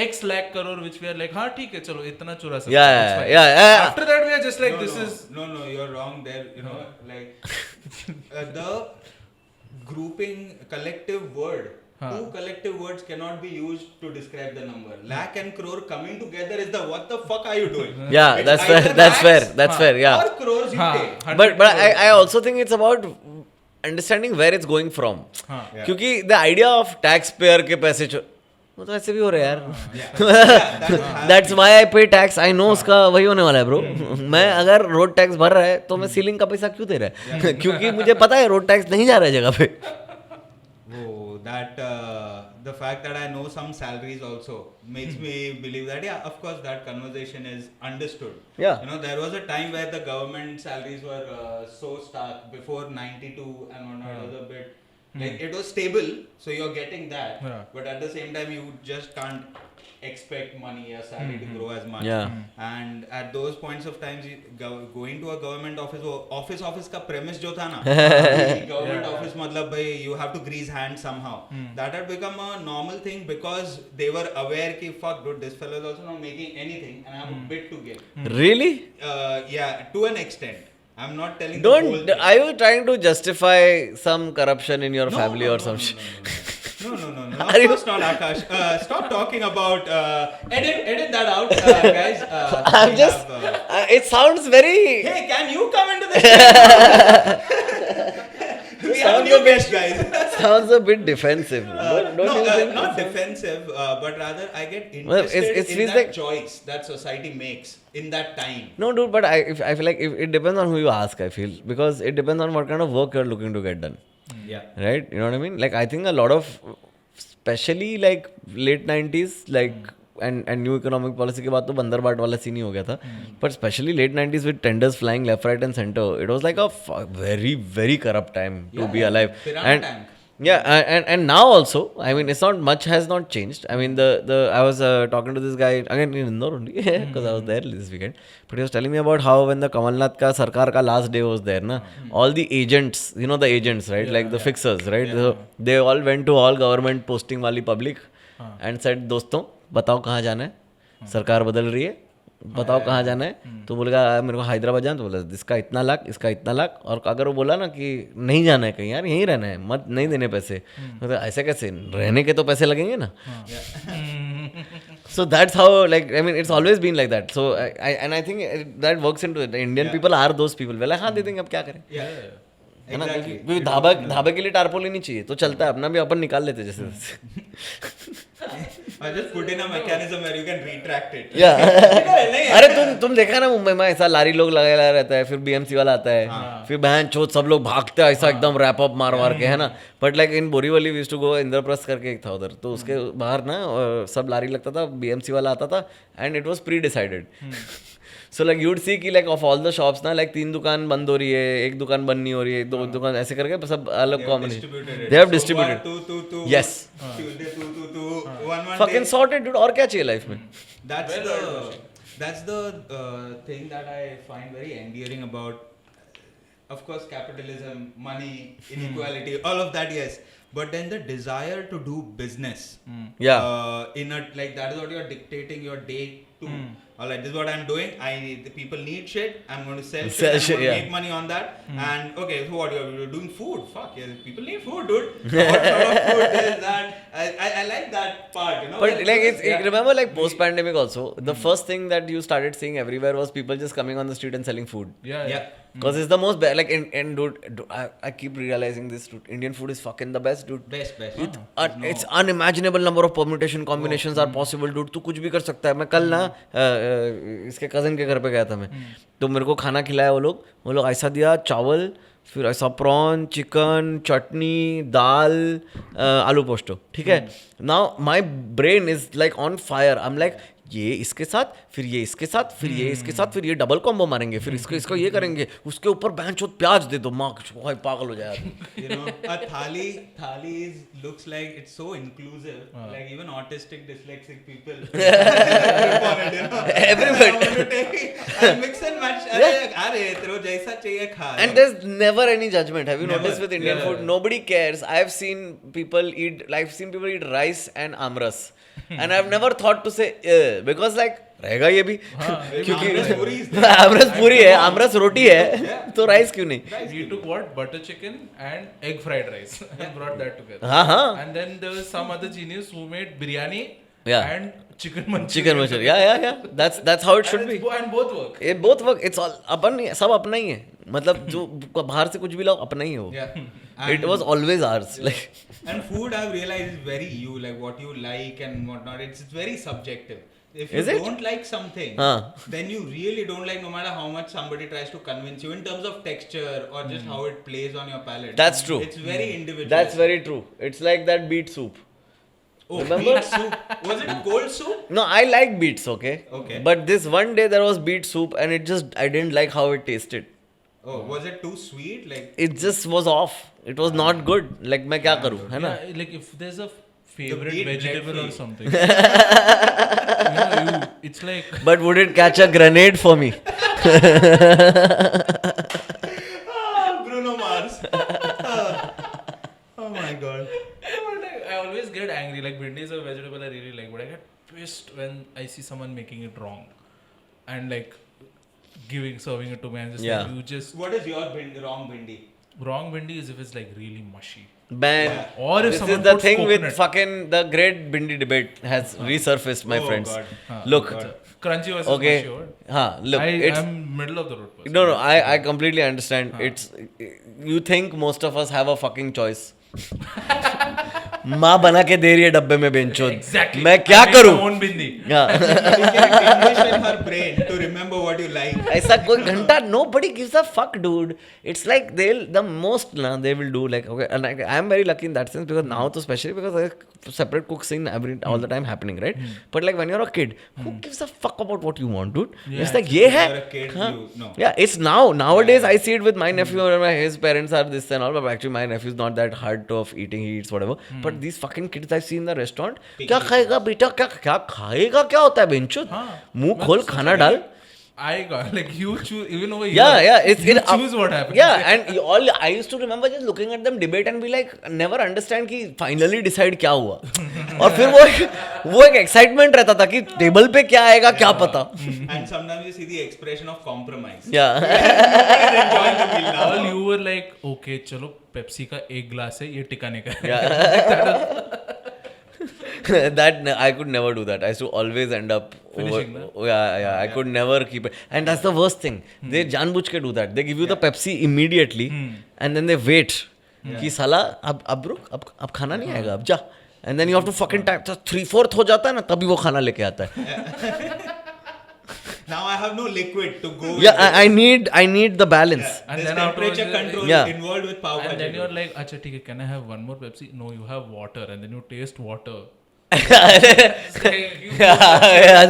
X lakh crore which we are like, हाँ ठीक है चलो इतना चुरा सकते हैं. Yeah. After that we are just like, this is no, you're wrong there. You know, like the grouping collective word. Two collective words cannot be used to describe the number. Lakh and crore coming together is the what the fuck are you doing? Yeah, It's that's either fair. lakhs That's fair. Yeah. Or crores you take. But I also think it's about understanding where it's going from. क्योंकि the idea of taxpayer के पैसे वो तो ऐसे भी हो रहा है यार. That's why I pay tax. I know उसका वही होने वाला है ब्रो. मैं अगर रोड टैक्स भर रहा है तो मैं सीलिंग का पैसा क्यों दे रहा है? क्योंकि मुझे पता है रोड टैक्स नहीं जा रहा है जगह पे. That the fact that I know some salaries also makes me believe that of course that conversation is understood. Yeah. You know, there was a time where the government salaries were so stark before 92 and whatnot was a bit like it was stable, so you're getting that, but at the same time you just can't expect money or salary to grow as much. And at those points of times going to a government office, वो office का premise जो था ना, government office मतलब भाई you have to grease hands somehow. That had become a normal thing because they were aware कि fuck dude, this fellow is also not making anything and I have a bit to give. Really? Yeah, to an extent. I'm not telling Don't. Are you trying to justify some corruption in your family or some shit? No. Of course not, Aakash. Stop talking about. Edit that out, guys. I'm just. It sounds very. Hey, can you come into this? We have sounds you a bit guess, guys. sounds a bit defensive. Don't No, you think? not defensive, but rather I get Well, interested it in feels that like- choice that society makes in that time. No, dude, but I feel like it depends on who you ask. I feel because it depends on what kind of work you're looking to get done, Yeah. right? You know what I mean? Like I think a lot of, especially like late 90s, like and new economic policy के बाद तो बंदर बाट वाला scene ही हो गया था. But especially late 90s with tenders flying left, right, and center, it was like a very very corrupt time to be alive. Piranha And tank. yeah, and now also, I mean, it's not much has not changed. I mean, the I was talking to this guy again in Indore only because I was there this weekend. But he was telling me about how when the Kamalnath ka Sarkar ka last day was there, na, all the agents, you know the agents, right, like the fixers, right, so they all went to all government posting wali public and said, दोस्तों बताओ कहाँ जाना है, सरकार बदल रही है, बताओ कहाँ जाना है. तो बोलेगा मेरे को हैदराबाद जाना, तो बोला इसका इतना लाख, इसका इतना लाख. और अगर वो बोला ना कि नहीं जाना है कहीं, यार यहीं रहना है, मत नहीं देने पैसे, तो ऐसे कैसे, रहने के तो पैसे लगेंगे ना. So that's how, like, I mean, it's always been like that. So I think that works into it. The Indian people are those people. Well, हाँ दे देंगे, अब क्या करें, है ना? Exactly. क्योंकि ढाबे के लिए टारपोलिन नहीं चाहिए, तो चलता है, अपना भी अपन निकाल लेते जैसे तैसे. I just put in a mechanism where you can retract it. या नहीं, अरे तुम देखा ना मुंबई में ऐसा लारी लोग लगा रहता है, फिर बीएमसी वाला आता है, फिर बहन चोत सब लोग भागते हैं ऐसा एकदम रैप अप मार के, है ना. But like in Borivali we used to go, Indraprastha करके एक था उधर, तो उसके बाहर ना सब लारी लगता था, बीएमसी वाला आता था, and it was pre decided. So like you'd see कि like of all the shops ना, लाइक 3 दुकान बंद हो रही है, एक दुकान बंद नहीं हो रही है, 2 दुकान ऐसे करके सब अलग combination they have distributed. Two. Yes. Tuesday, two. One fucking day. Sorted dude. और क्या चाहिए लाइफ में? That's the thing that I find very endearing about, of course, capitalism, money, inequality, all of that, yes. But then the desire to do business, in a, like, that is what you're dictating your day to. All right, this is what I'm doing. The people need shit. I'm going to sell shit. I'm going to make money on that. And okay, so what you're doing? Food. Fuck yeah, people need food, dude. What sort of food is that? I like that part, you know. But like remember like post pandemic also, the first thing that you started seeing everywhere was people just coming on the street and selling food. Yeah. Because it's the most like and dude, I keep realizing this, dude. Indian food is fucking the best, dude. Best. It's unimaginable number of permutation combinations are possible, dude. तू कुछ भी कर सकता है. मैं कल ना इसके कजन के घर पे गया था मैं, तो मेरे को खाना खिलाया वो लोग ऐसा दिया, चावल, फिर ऐसा प्रॉन, चिकन, चटनी, दाल, आलू पोस्टो, ठीक है. Now my brain is like on fire. I am like ये इसके साथ, फिर ये इसके साथ, फिर ये इसके साथ, फिर ये डबल कॉम्बो मारेंगे, फिर इसको ये करेंगे, उसके ऊपर बैंचोद प्याज दे दो, माँ पागल हो जाए. You know, a thali looks like it's so inclusive, like even autistic, dyslexic people. Everybody. I'll mix and match. अरे तेरे जैसा चाहिए खा. And there's never any judgment. Have you Never. noticed with Indian food? Nobody cares. I've seen people eat rice and amras. And I've never thought to say because like रहेगा ये भी क्योंकि आमरस पूरी है, आमरस रोटी है, तो राइस क्यों नहीं? We took what? Butter chicken and egg fried rice and brought that together. हाँ. And then there was some other genius who made biryani and chicken manchurian. Chicken manchurian. Yeah. That's how it should be. And both work. ये both work. It's all अपन ही, सब अपना ही है. मतलब जो बाहर से कुछ भी लाओ अपना ही है वो. Yeah. It was always ours. Like. And food, I've realized, is very you, like what you like and whatnot. It's very subjective. If you Is it? don't like something, then you really don't like, no matter how much somebody tries to convince you in terms of texture or just how it plays on your palate. That's true. It's very individual. That's very true. It's like that beet soup. Oh, Remember? beet soup. Was it cold soup? No, I like beets, okay? Okay. But this one day there was beet soup and I didn't like how it tasted. Oh, was it too sweet? Like, It just was off. It was not good. Like मैं क्या करूँ, है ना? Yeah, like if there's a favorite beet vegetable or bread something. It's like But would it catch a grenade for me? Bruno Mars. Oh my god. I always get angry. Like bhindi is a vegetable I really like, but I get pissed when I see someone making it wrong and like serving it to me and just Yeah. like you just What is your wrong bindi? wrong bhindi is if it's like really mushy. Man, Or if this is someone the puts thing with coconut. fucking the great Bindi debate has resurfaced, my Oh, friends. God. Look, Crunchy versus okay, mushy. Or? look, it's I'm middle of the road person. no, I completely understand. It's you think most of us have a fucking choice. माँ बना के दे रही है डब्बे में बेंचो, Exactly. मैं क्या I make करूं? my own bindi. हाँ. You can condition her brain to remember what you like. ऐसा कोई घंटा nobody gives a fuck, dude. It's like they'll the most ना they will do like okay, and I'm very lucky in that sense because now to especially because I separate cook scene all the time happening, right? But like when you're a kid, who gives a fuck about what you want, dude? It's like ये है. You're a kid, हाँ. you know. Yeah, it's nowadays I see it with my nephew or his parents are this and all, but actually my nephew's not that hard of eating, he eats whatever. But these fucking kids I see in the restaurant, क्या खाएगा बेटा, क्या खाएगा, क्या होता है बेंचो, मुंह खोल खाना डाल. I got like you choose even over here. Yeah, you choose what happens. Yeah, and all I used to remember just looking at them debate and be like, never understand कि finally decide क्या हुआ. और फिर वो एक excitement रहता था कि टेबल पे क्या आएगा क्या पता. And sometimes you see the expression of compromise. Yeah. Enjoying the meal now. All you were like, okay, चलो पेप्सी का एक ग्लास है, ये टिकाने का है. That I could never do that. I used to always end up Finishing, no? yeah. I could never keep it, and that's the worst thing. They जानबूझ के do that. They give you the Pepsi immediately, and then they wait. कि साला अब रुक, अब खाना नहीं आएगा, अब जा. And then you have to fucking time. 3/4 हो जाता है ना, तभी वो खाना लेके आता है. Now I have no liquid to go. Yeah, I need the balance. Yeah. And There's then afterwards temperature you're like- control Yeah. involved with pav And bhaji. then you're like, अच्छा ठीक है, can I have one more Pepsi? No, you have water, and then you taste water. Yeah,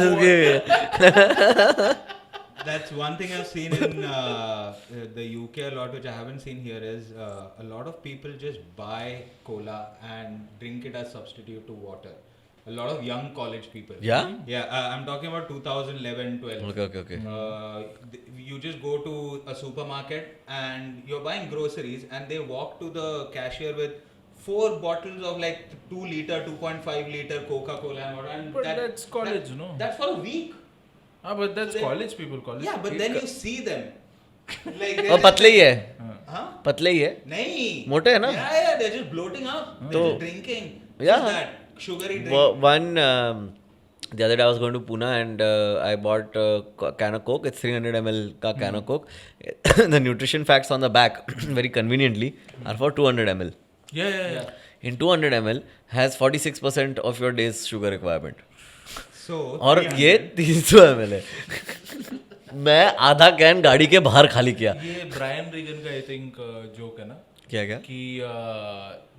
just give it. That's one thing I've seen in the UK a lot, which I haven't seen here, is a lot of people just buy cola and drink it as substitute to water. A lot of young college people. Yeah? Yeah, I'm talking about 2011, 12. Okay. You just go to a supermarket and you're buying groceries, and they walk to the cashier with 4 bottles of like 2 liter, 2.5 liter Coca-Cola and whatever. And But that's college, no? That's for a week. But that's So they- college people. College. Yeah, but then you see them. Like और पतले ही है, Huh? पतले ही है. नहीं. मोटे है ना? Yeah, they're just bloating up. They're तो- just drinking. Yeah. Just that sugary drink. One the other day I was going to Pune and I bought a can of Coke. It's 300 ml ka can of Coke. The nutrition facts on the back, very conveniently, are for 200 ml. Yeah. In 200 ml has 46% of your day's sugar requirement. So. और 300. ये 300 ml है. मैं आधा can गाड़ी के बाहर खाली किया. ये ब्रायन रीगन का आई थिंक जोक है ना क्या कि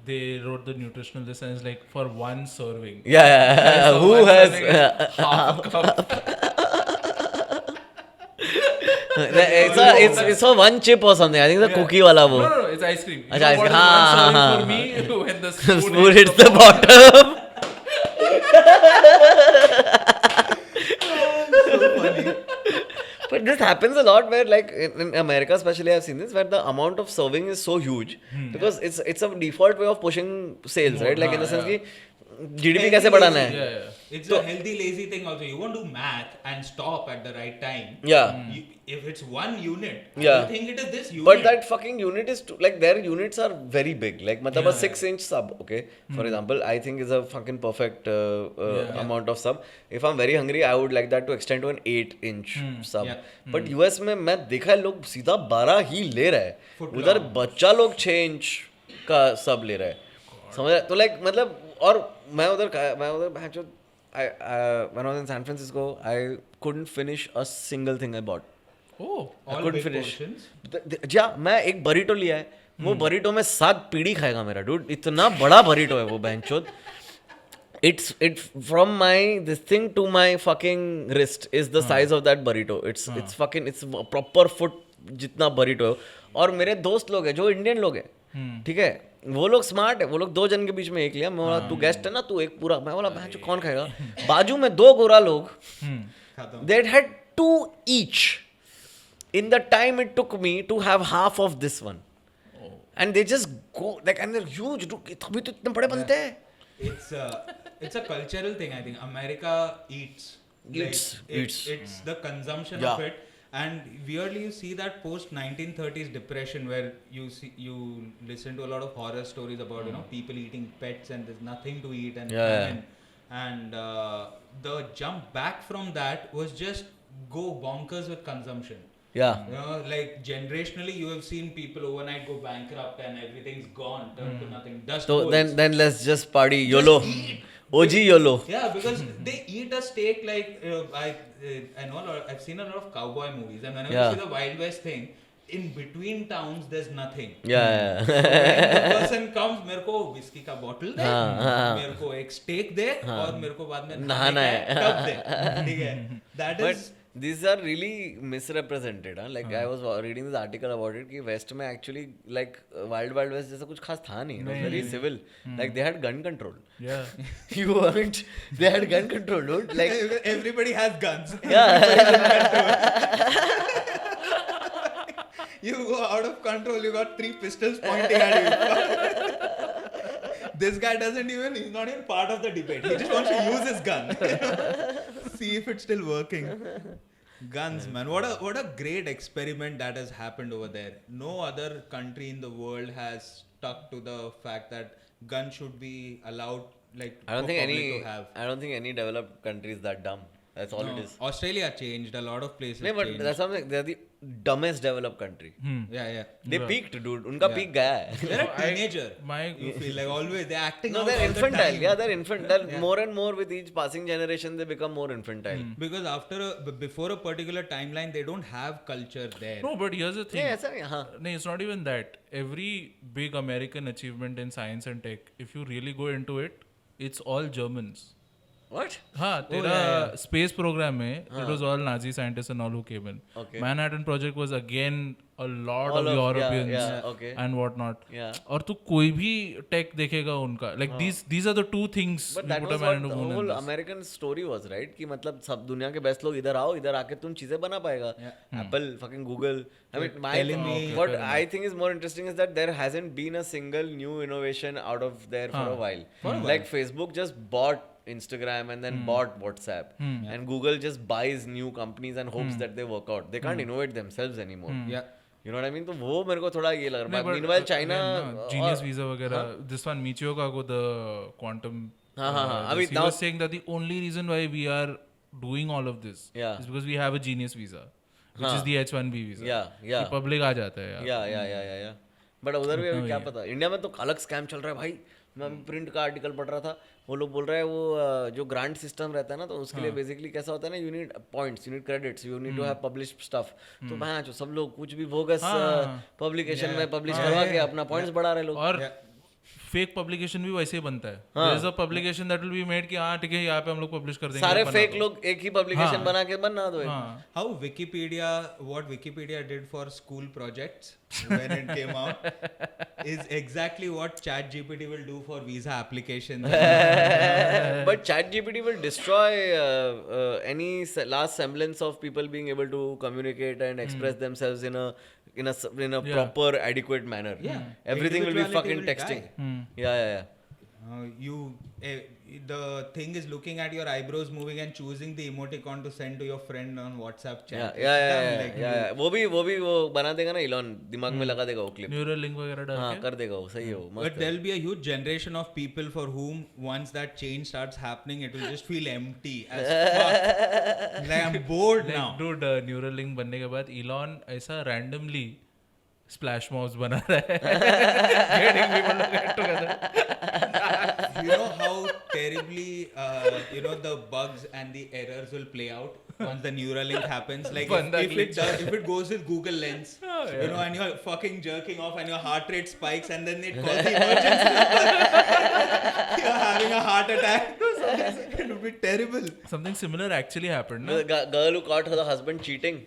they wrote the nutritional this and it's like for one serving. Yeah. So Who one has serving is half a cup. it's for one chip or something. I think the cookie वाला वो. No, it's ice cream. अच्छा, ice What cream. is one हाँ, serving हाँ, for me when the spoon Spoon hits hits the bottom. So funny. But this happens a lot where like in America especially I've seen this where the amount of serving is so huge because it's a default way of pushing sales, right? Like in the sense कि GDP कैसे बढ़ाना है? Yeah. It's a healthy lazy thing also. You won't do math and stop at the right time. Yeah. If it's one unit, Yeah. you think it is this unit. But that fucking unit is like their units are very big. Like मतलब a 6-inch sub, okay? For example, I think is a fucking perfect amount of sub. If I'm very hungry, I would like that to extend to an 8-inch sub. Yeah. But US में मैं देखा है लोग सीधा 12 ही ले रहा है. Foot उधर long. बच्चा लोग 6 इंच का सब ले रहा है. समझ रहे? तो like मतलब और मैं उधर when I was in San Francisco, I couldn't finish a single thing I bought. Oh. I All couldn't big finish. portions. जा मैं एक बरीटो लिया है वो बरीटो में 7 पीढ़ी खाएगा मेरा डूड इतना बड़ा बरीटो है वो बहनचोद it's from my this thing to my fucking wrist is the size of that burrito it's fucking it's a proper foot जितना burrito है और मेरे दोस्त लोग हैं जो इंडियन लोग हैं ठीक है वो लोग स्मार्ट है वो लोग 2 जन के बीच में एक लिया मैं बोला तू गेस्ट है ना तू एक पूरा मैं बोला बहनचोद कौन खाएगा बाजू में 2 गोरा लोग they had 2 each in the time it took me to have half of this one. And they just go like and they're huge. तभी तो इतने बड़े बनते हैं. It's a cultural thing, I think. America eats. Eats. It's the consumption Yeah. of it. And weirdly, you see that post 1930s depression where you listen to a lot of horror stories about people eating pets and there's nothing to eat and famine. And the jump back from that was just go bonkers with consumption. Yeah. Like generationally, you have seen people overnight go bankrupt and everything's gone, turn to nothing. Dust So bowls. then let's just party. YOLO. OG YOLO. Yeah, because they eat a steak like I know I've seen a lot of cowboy movies, and whenever you see the Wild West thing, in between towns there's nothing. Yeah. So when the person comes, मेरे को whiskey का bottle दे, मेरे को एक steak दे, और मेरे को बाद में नहाना है, tub दे, ठीक है? That But is. these are really misrepresented. Like I was reading this article about it कि West में actually like Wild West जैसा कुछ खास था नहीं. It was very civil. Like they had gun control. Yeah. You weren't. They had gun control, dude. Like Everybody has guns. You go out of control, you got 3 pistols pointing at you. This guy he's not even part of the debate. He just wants to use his gun. See if it's still working. Guns, man. What a great experiment that has happened over there. No other country in the world has stuck to the fact that guns should be allowed, like, I don't for think public to have. I don't think any developed country is that dumb. That's all it is. Australia changed. A lot of places No, but changed. that's something. They're the dumbest developed country. Yeah. They peaked, dude. उनका peak गया है. They're a teenager. You feel like always they're acting No, out they're all infantile. the time. Yeah, they're infantile. More and more with each passing generation, they become more infantile. Because before a particular timeline, they don't have culture there. No, but here's the thing. Yeah, ऐसा नहीं, हाँ. No, it's not even that. Every big American achievement in science and tech, if you really go into it, it's all Germans. What? हाँ तेरा space program में it was all Nazi scientists and all who came in. Okay. Manhattan Project was again a lot All of of- Europeans yeah, okay. and whatnot. Yeah. और तू कोई भी tech देखेगा उनका like these are the two things But you that put was a man what into the moon whole and this. American story was, right? कि मतलब सब दुनिया के बेस्ट लोग इधर आओ, इधर आके तुम चीजें बना पाएगा. Apple, fucking Google. I mean, telling me- what I think is more interesting is that there hasn't been a single new innovation out of there for a while. Like Facebook just bought Instagram and then bought WhatsApp, and Google just buys new companies and hopes that they work out. They can't innovate themselves anymore. Yeah. You know what I mean? तो वो मेरे को थोड़ा ये लग रहा है. But, Meanwhile, China Genius Visa वगैरह, this one Michio को the quantum. अभी He was saying that the only reason why we are doing all of this is because we have a Genius Visa, which is the H1B visa. Yeah. कि public आ जाता है यार. या but उधर भी अभी क्या पता. इंडिया में तो अलग स्कैम चल रहा है भाई. मैं प्रिंट का आर्टिकल पढ़ रहा था. वो लोग बोल रहे हैं वो जो ग्रांट सिस्टम रहता है ना, तो उसके लिए बेसिकली कैसा होता है ना, you need points, you need credits, you need to have publish stuff. तो भाई जो सब लोग कुछ भी बोगस पब्लिकेशन में पब्लिश करवा के अपना पॉइंट्स बढ़ा रहे लोग. और फेक पब्लिकेशन भी वैसे ही बनता है. There is a publication that will be made कि हाँ ठीक है यहाँ पे हम लोग पब्लिश कर देंगे. सारे फेक लोग एक ही पब्लिकेशन बना के बना दो. How what Wikipedia did for school projects when it came out is exactly what ChatGPT will do for visa applications. But ChatGPT will destroy any last semblance of people being able to communicate and express themselves in a proper adequate manner. Yeah. Everything will be Individuality fucking will texting. die. Yeah. The thing is looking at your eyebrows moving and choosing the emoticon to send to your friend on WhatsApp chat. Yeah. वो भी वो बना देगा ना, Elon दिमाग में लगा देगा वो क्लिप. न्यूरल लिंक वगैरह डाल हाँ के. कर देगा वो, सही है वो. But there'll be a huge generation of people for whom once that change starts happening, it will just feel empty as fuck. Like I'm bored now. Dude, neural link बनने के बाद इलॉन ऐसा रैंडमली स्प्लैश मॉब्स बना रहा है. Getting people to get together. You know how terribly the bugs and the errors will play out once the neural link happens. Like if it goes with Google Lens, and you're fucking jerking off and your heart rate spikes and then it calls the emergency number. You're having a heart attack. It would be terrible. Something similar actually happened. No? The girl who caught her husband cheating.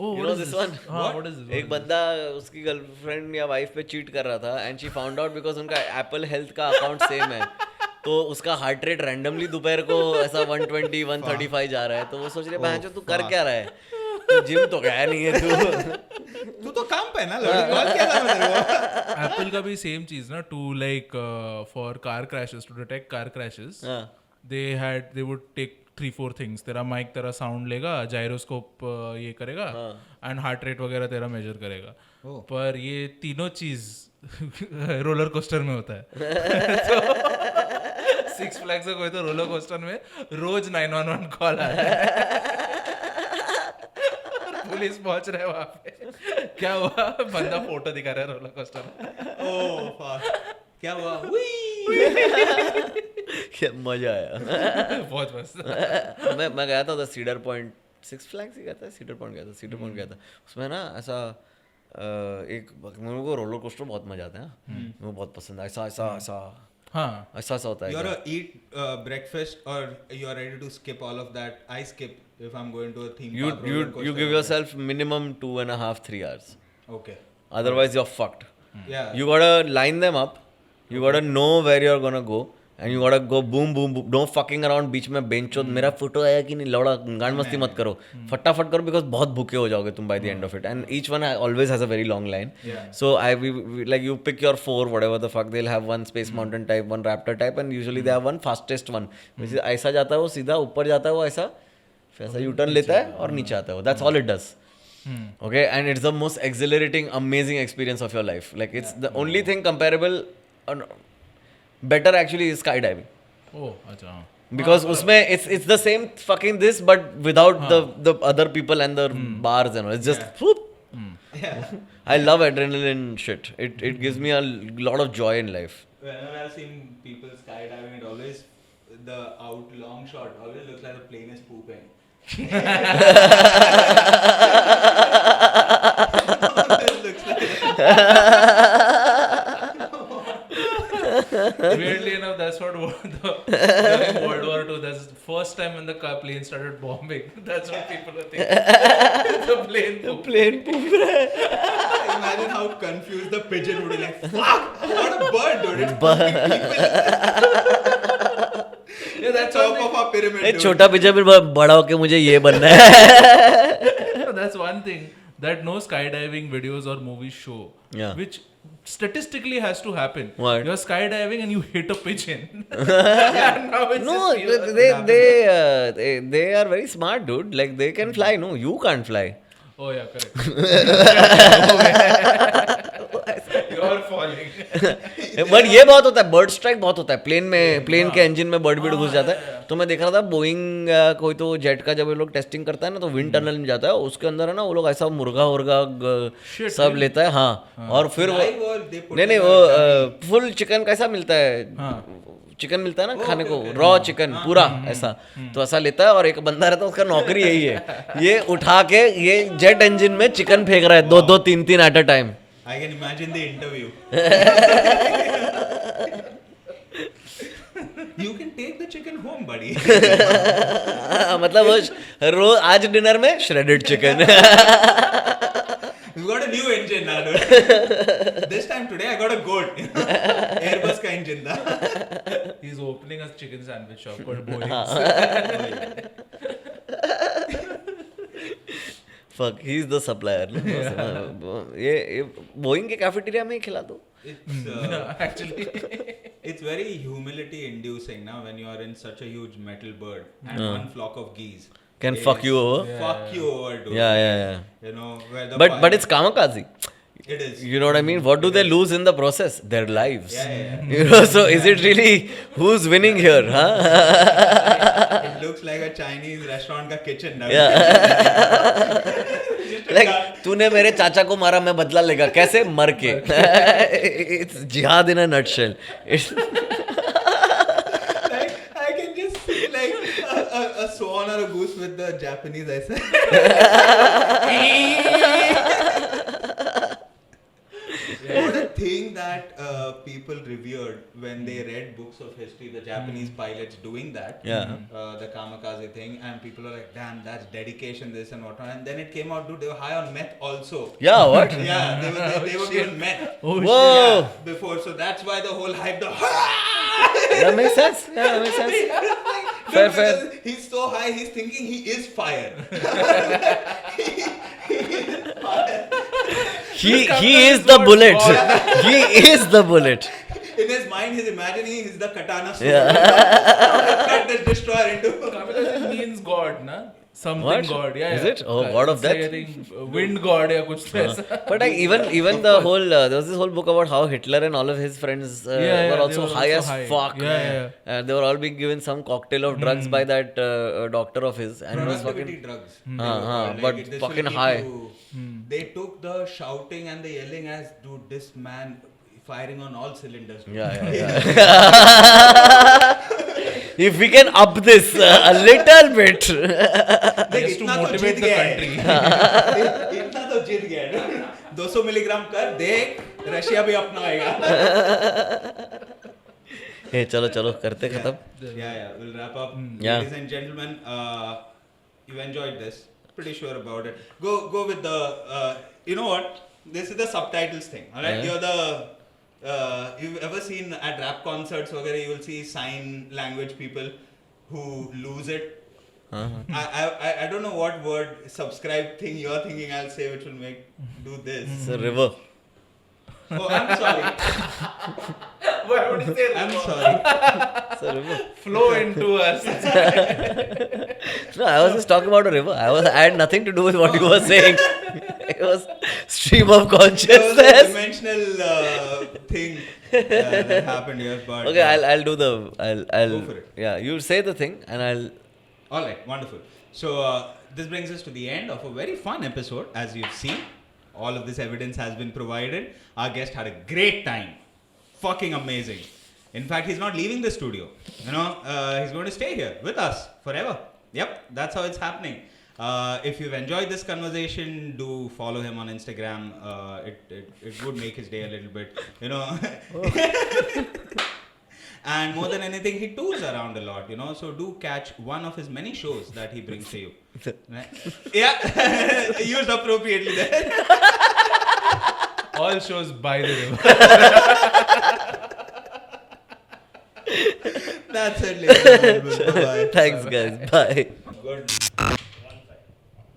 Oh, you what know is this this? one? What is this? एक बंदा उसकी girlfriend या wife पे cheat कर रहा था, and she found out because उनका Apple health का अकाउंट सेम है. तो उसका हार्ट रेट रैंडमली दोपहर को ऐसा 120 135 जा रहा है. तो वो सोच रहे बहन तू कर क्या रहा है, तो जिम तो गया नहीं है तू तो काम पे ना लड़की क्या कर रहा है. एप्पल का भी सेम चीज ना, to like for car crashes, to detect car crashes, they would take 3-4 things. तेरा माइक तेरा साउंड लेगा, जायरोस्कोप ये करेगा एंड हार्ट रेट वगैरह तेरा मेजर करेगा. पर ये तीनों चीज रोलर कोस्टर में होता है. तो सिक्स फ्लैग्स से कोई तो रोलर कोस्टर में रोज 911 कॉल आ रहा है. पुलिस पहुंच रहे वहां पे. क्या हुआ? बंदा फोटो दिखा रहा है रोलर कोस्टर में. ओह फक, क्या हुआ? क्या मजा आया. बहुत मस्त. मैं गया था सीडर पॉइंट, सिक्स फ्लैग्स ही गया था, सीडर पॉइंट गया था. उसमें ना ऐसा एक मेरे को रोलर कोस्टर बहुत मजा आता है. मेरे को बहुत पसंद है. ऐसा होता है. You're eat breakfast or you're ready to skip all of that? I skip if I'm going to a theme park. You give yourself minimum 2.5-3 hours. Okay. Otherwise you're fucked. Yeah. You gotta line them up. You gotta know where you're gonna go. And you gotta go boom boom boom. Don't fucking around बीच में बेंचो. मेरा photo आया कि नहीं, लौड़ा गांड मस्ती मत करो. फटाफट करो because बहुत भूखे हो जाओगे तुम by the end of it. And each one always has a very long line. Yeah. So like you pick your 4 whatever the fuck. They'll have one Space Mountain type, one Raptor type, and usually they have one fastest one. Which is ऐसा जाता है वो सीधा, ऊपर जाता है वो ऐसा, फिर ऐसा U-turn लेता है और नीचे आता है वो. That's all it does. Okay, and it's the most exhilarating, amazing experience of your life. Like it's the only thing comparable. Better actually is skydiving. Oh, अच्छा. Because उसमें it's the same fucking this but without the other people and the bars and all. It's just whoop. Yeah. I love adrenaline shit. It gives me a lot of joy in life. Whenever I've seen people skydiving, it always the long shot always looks like the plane is pooping. Always looks Weirdly enough, that's what during World War II, that's the first time when the plane started bombing. That's what people were thinking. The plane pooped. Imagine how confused the pigeon would be like, fuck, what a bird, dude. It's pooping people. Yeah, that's top of our pyramid, एक dude. छोटा pizza फिर बड़ा होके मुझे ये बनना है. That's one thing that no skydiving videos or movies show. Yeah. Which statistically has to happen. What? You're skydiving and you hit a pigeon. Yeah, now it's No, just they are very smart, dude. Like they can fly. No, you can't fly. Oh yeah, correct. You're falling. But ये बहुत होता है, bird strike बहुत होता है plane के engine में bird Beed घुस जाता है. तो मैं देख रहा था बोइंग कोई तो जेट का जब ये लोग टेस्टिंग करता है ना तो विंड टनल में जाता है, उसके अंदर है ना वो लोग ऐसा मुर्गा सब लेता है. हाँ, और फिर वो नहीं वो फुल चिकन कैसा मिलता है, चिकन मिलता है ना खाने को, रॉ चिकन पूरा ऐसा, तो ऐसा लेता है. और एक बंदा रहता है उसका नौकरी यही है, ये उठा के ये जेट इंजन में चिकन फेंक रहा है 2-3 at a time. I can imagine the interview. You can take the chicken home, buddy. मतलब वो रोज आज डिनर में shredded chicken. We've got a new engine now, dude. This time today I got a goat. Airbus का engine था. He's opening a chicken sandwich shop called Boeing. Fuck, he's the supplier. ये Boeing के cafeteria में ही खिला दो. Actually, it's very humility inducing now when you are in such a huge metal bird and one flock of geese Can fuck you over. Fuck you over, dude. Yeah. You know where the But it's kamikaze. it is. You know what I mean? What do they lose in the process? Their lives. Yeah. You know, so is it really who's winning here, huh? It looks like a Chinese restaurant का kitchen now. Yeah. Like तूने मेरे चाचा को मारा, मैं बदला लेगा कैसे? मर के. It's jihad in a nutshell. It's Like I can just see like a swan or a goose with the Japanese ऐसे. What a thing that people revered when they read books of history, the Japanese pilots doing that, Yeah. The kamikaze thing, and people are like, damn, that's dedication, this and whatnot. And then it came out, dude, they were high on meth also. Yeah, what? Yeah, they were given meth. Whoa. Yeah, before, so that's why the whole hype, That makes sense. Yeah, that makes sense. Fair. Because he's so high, he's thinking he is fire. He is the bullet. He is the bullet. In his mind, mind, he's imagining he's the katana sword. Cut this destroyer into. Kamikaze means God, na? Something What? God. Yeah, Is yeah. it? Oh, God of It's like, death? I think wind God या कुछ तो ऐसा. But like even the whole there was this whole book about how Hitler and all of his friends Yeah, were they also were high also as high. fuck. Yeah. They were all being given some cocktail of drugs by that doctor of his, and it was Productivity fucking drugs. but this will fucking keep high. They took the shouting and the yelling as, dude, this man firing on all cylinders. Dude. Yeah. If we can up this a little bit. देख, Just to इतना तो motivate Jeet the गया है। country. इतना तो जीत गया है। 200 milligram कर देख, रशिया भी अपना आएगा। Hey, चलो करते खत्म. Yeah, we'll wrap up. Yeah. Ladies and gentlemen, you enjoyed this. Pretty sure about it. Go with the, you know what? This is the subtitles thing. All right, Yeah. you're the, you've ever seen at rap concerts, वगैरह, you will see sign language people who lose it. I don't know what word subscribe thing you're thinking I'll say which will do this. It's a river. Oh, I'm sorry. Why would you say I'm sorry. It's a river. flow into us? No, I was just talking about a river. I had nothing to do with what you were saying. It was stream of There was a consciousness. dimensional thing that happened here, but Okay, I'll do the I'll Go for it. Yeah, you say the thing and I'll. all right, wonderful. So this brings us to the end of a very fun episode. As you've seen, all of this evidence has been provided. Our guest had a great time, fucking amazing. In fact, he's not leaving the studio. You know, he's going to stay here with us forever. Yep, that's how it's happening. If you've enjoyed this conversation, do follow him on Instagram. It would make his day a little bit, you know. And more than anything, he tours around a lot, you know. So do catch one of his many shows that he brings to you. Right? Yeah, used appropriately there. All shows by the river. That's it, ladies and gentlemen. Bye-bye. Thanks, guys. Bye. Good.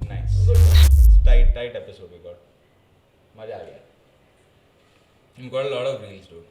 Nice. Tight episode we got. Maja aa gaya. We got a lot of reels, dude.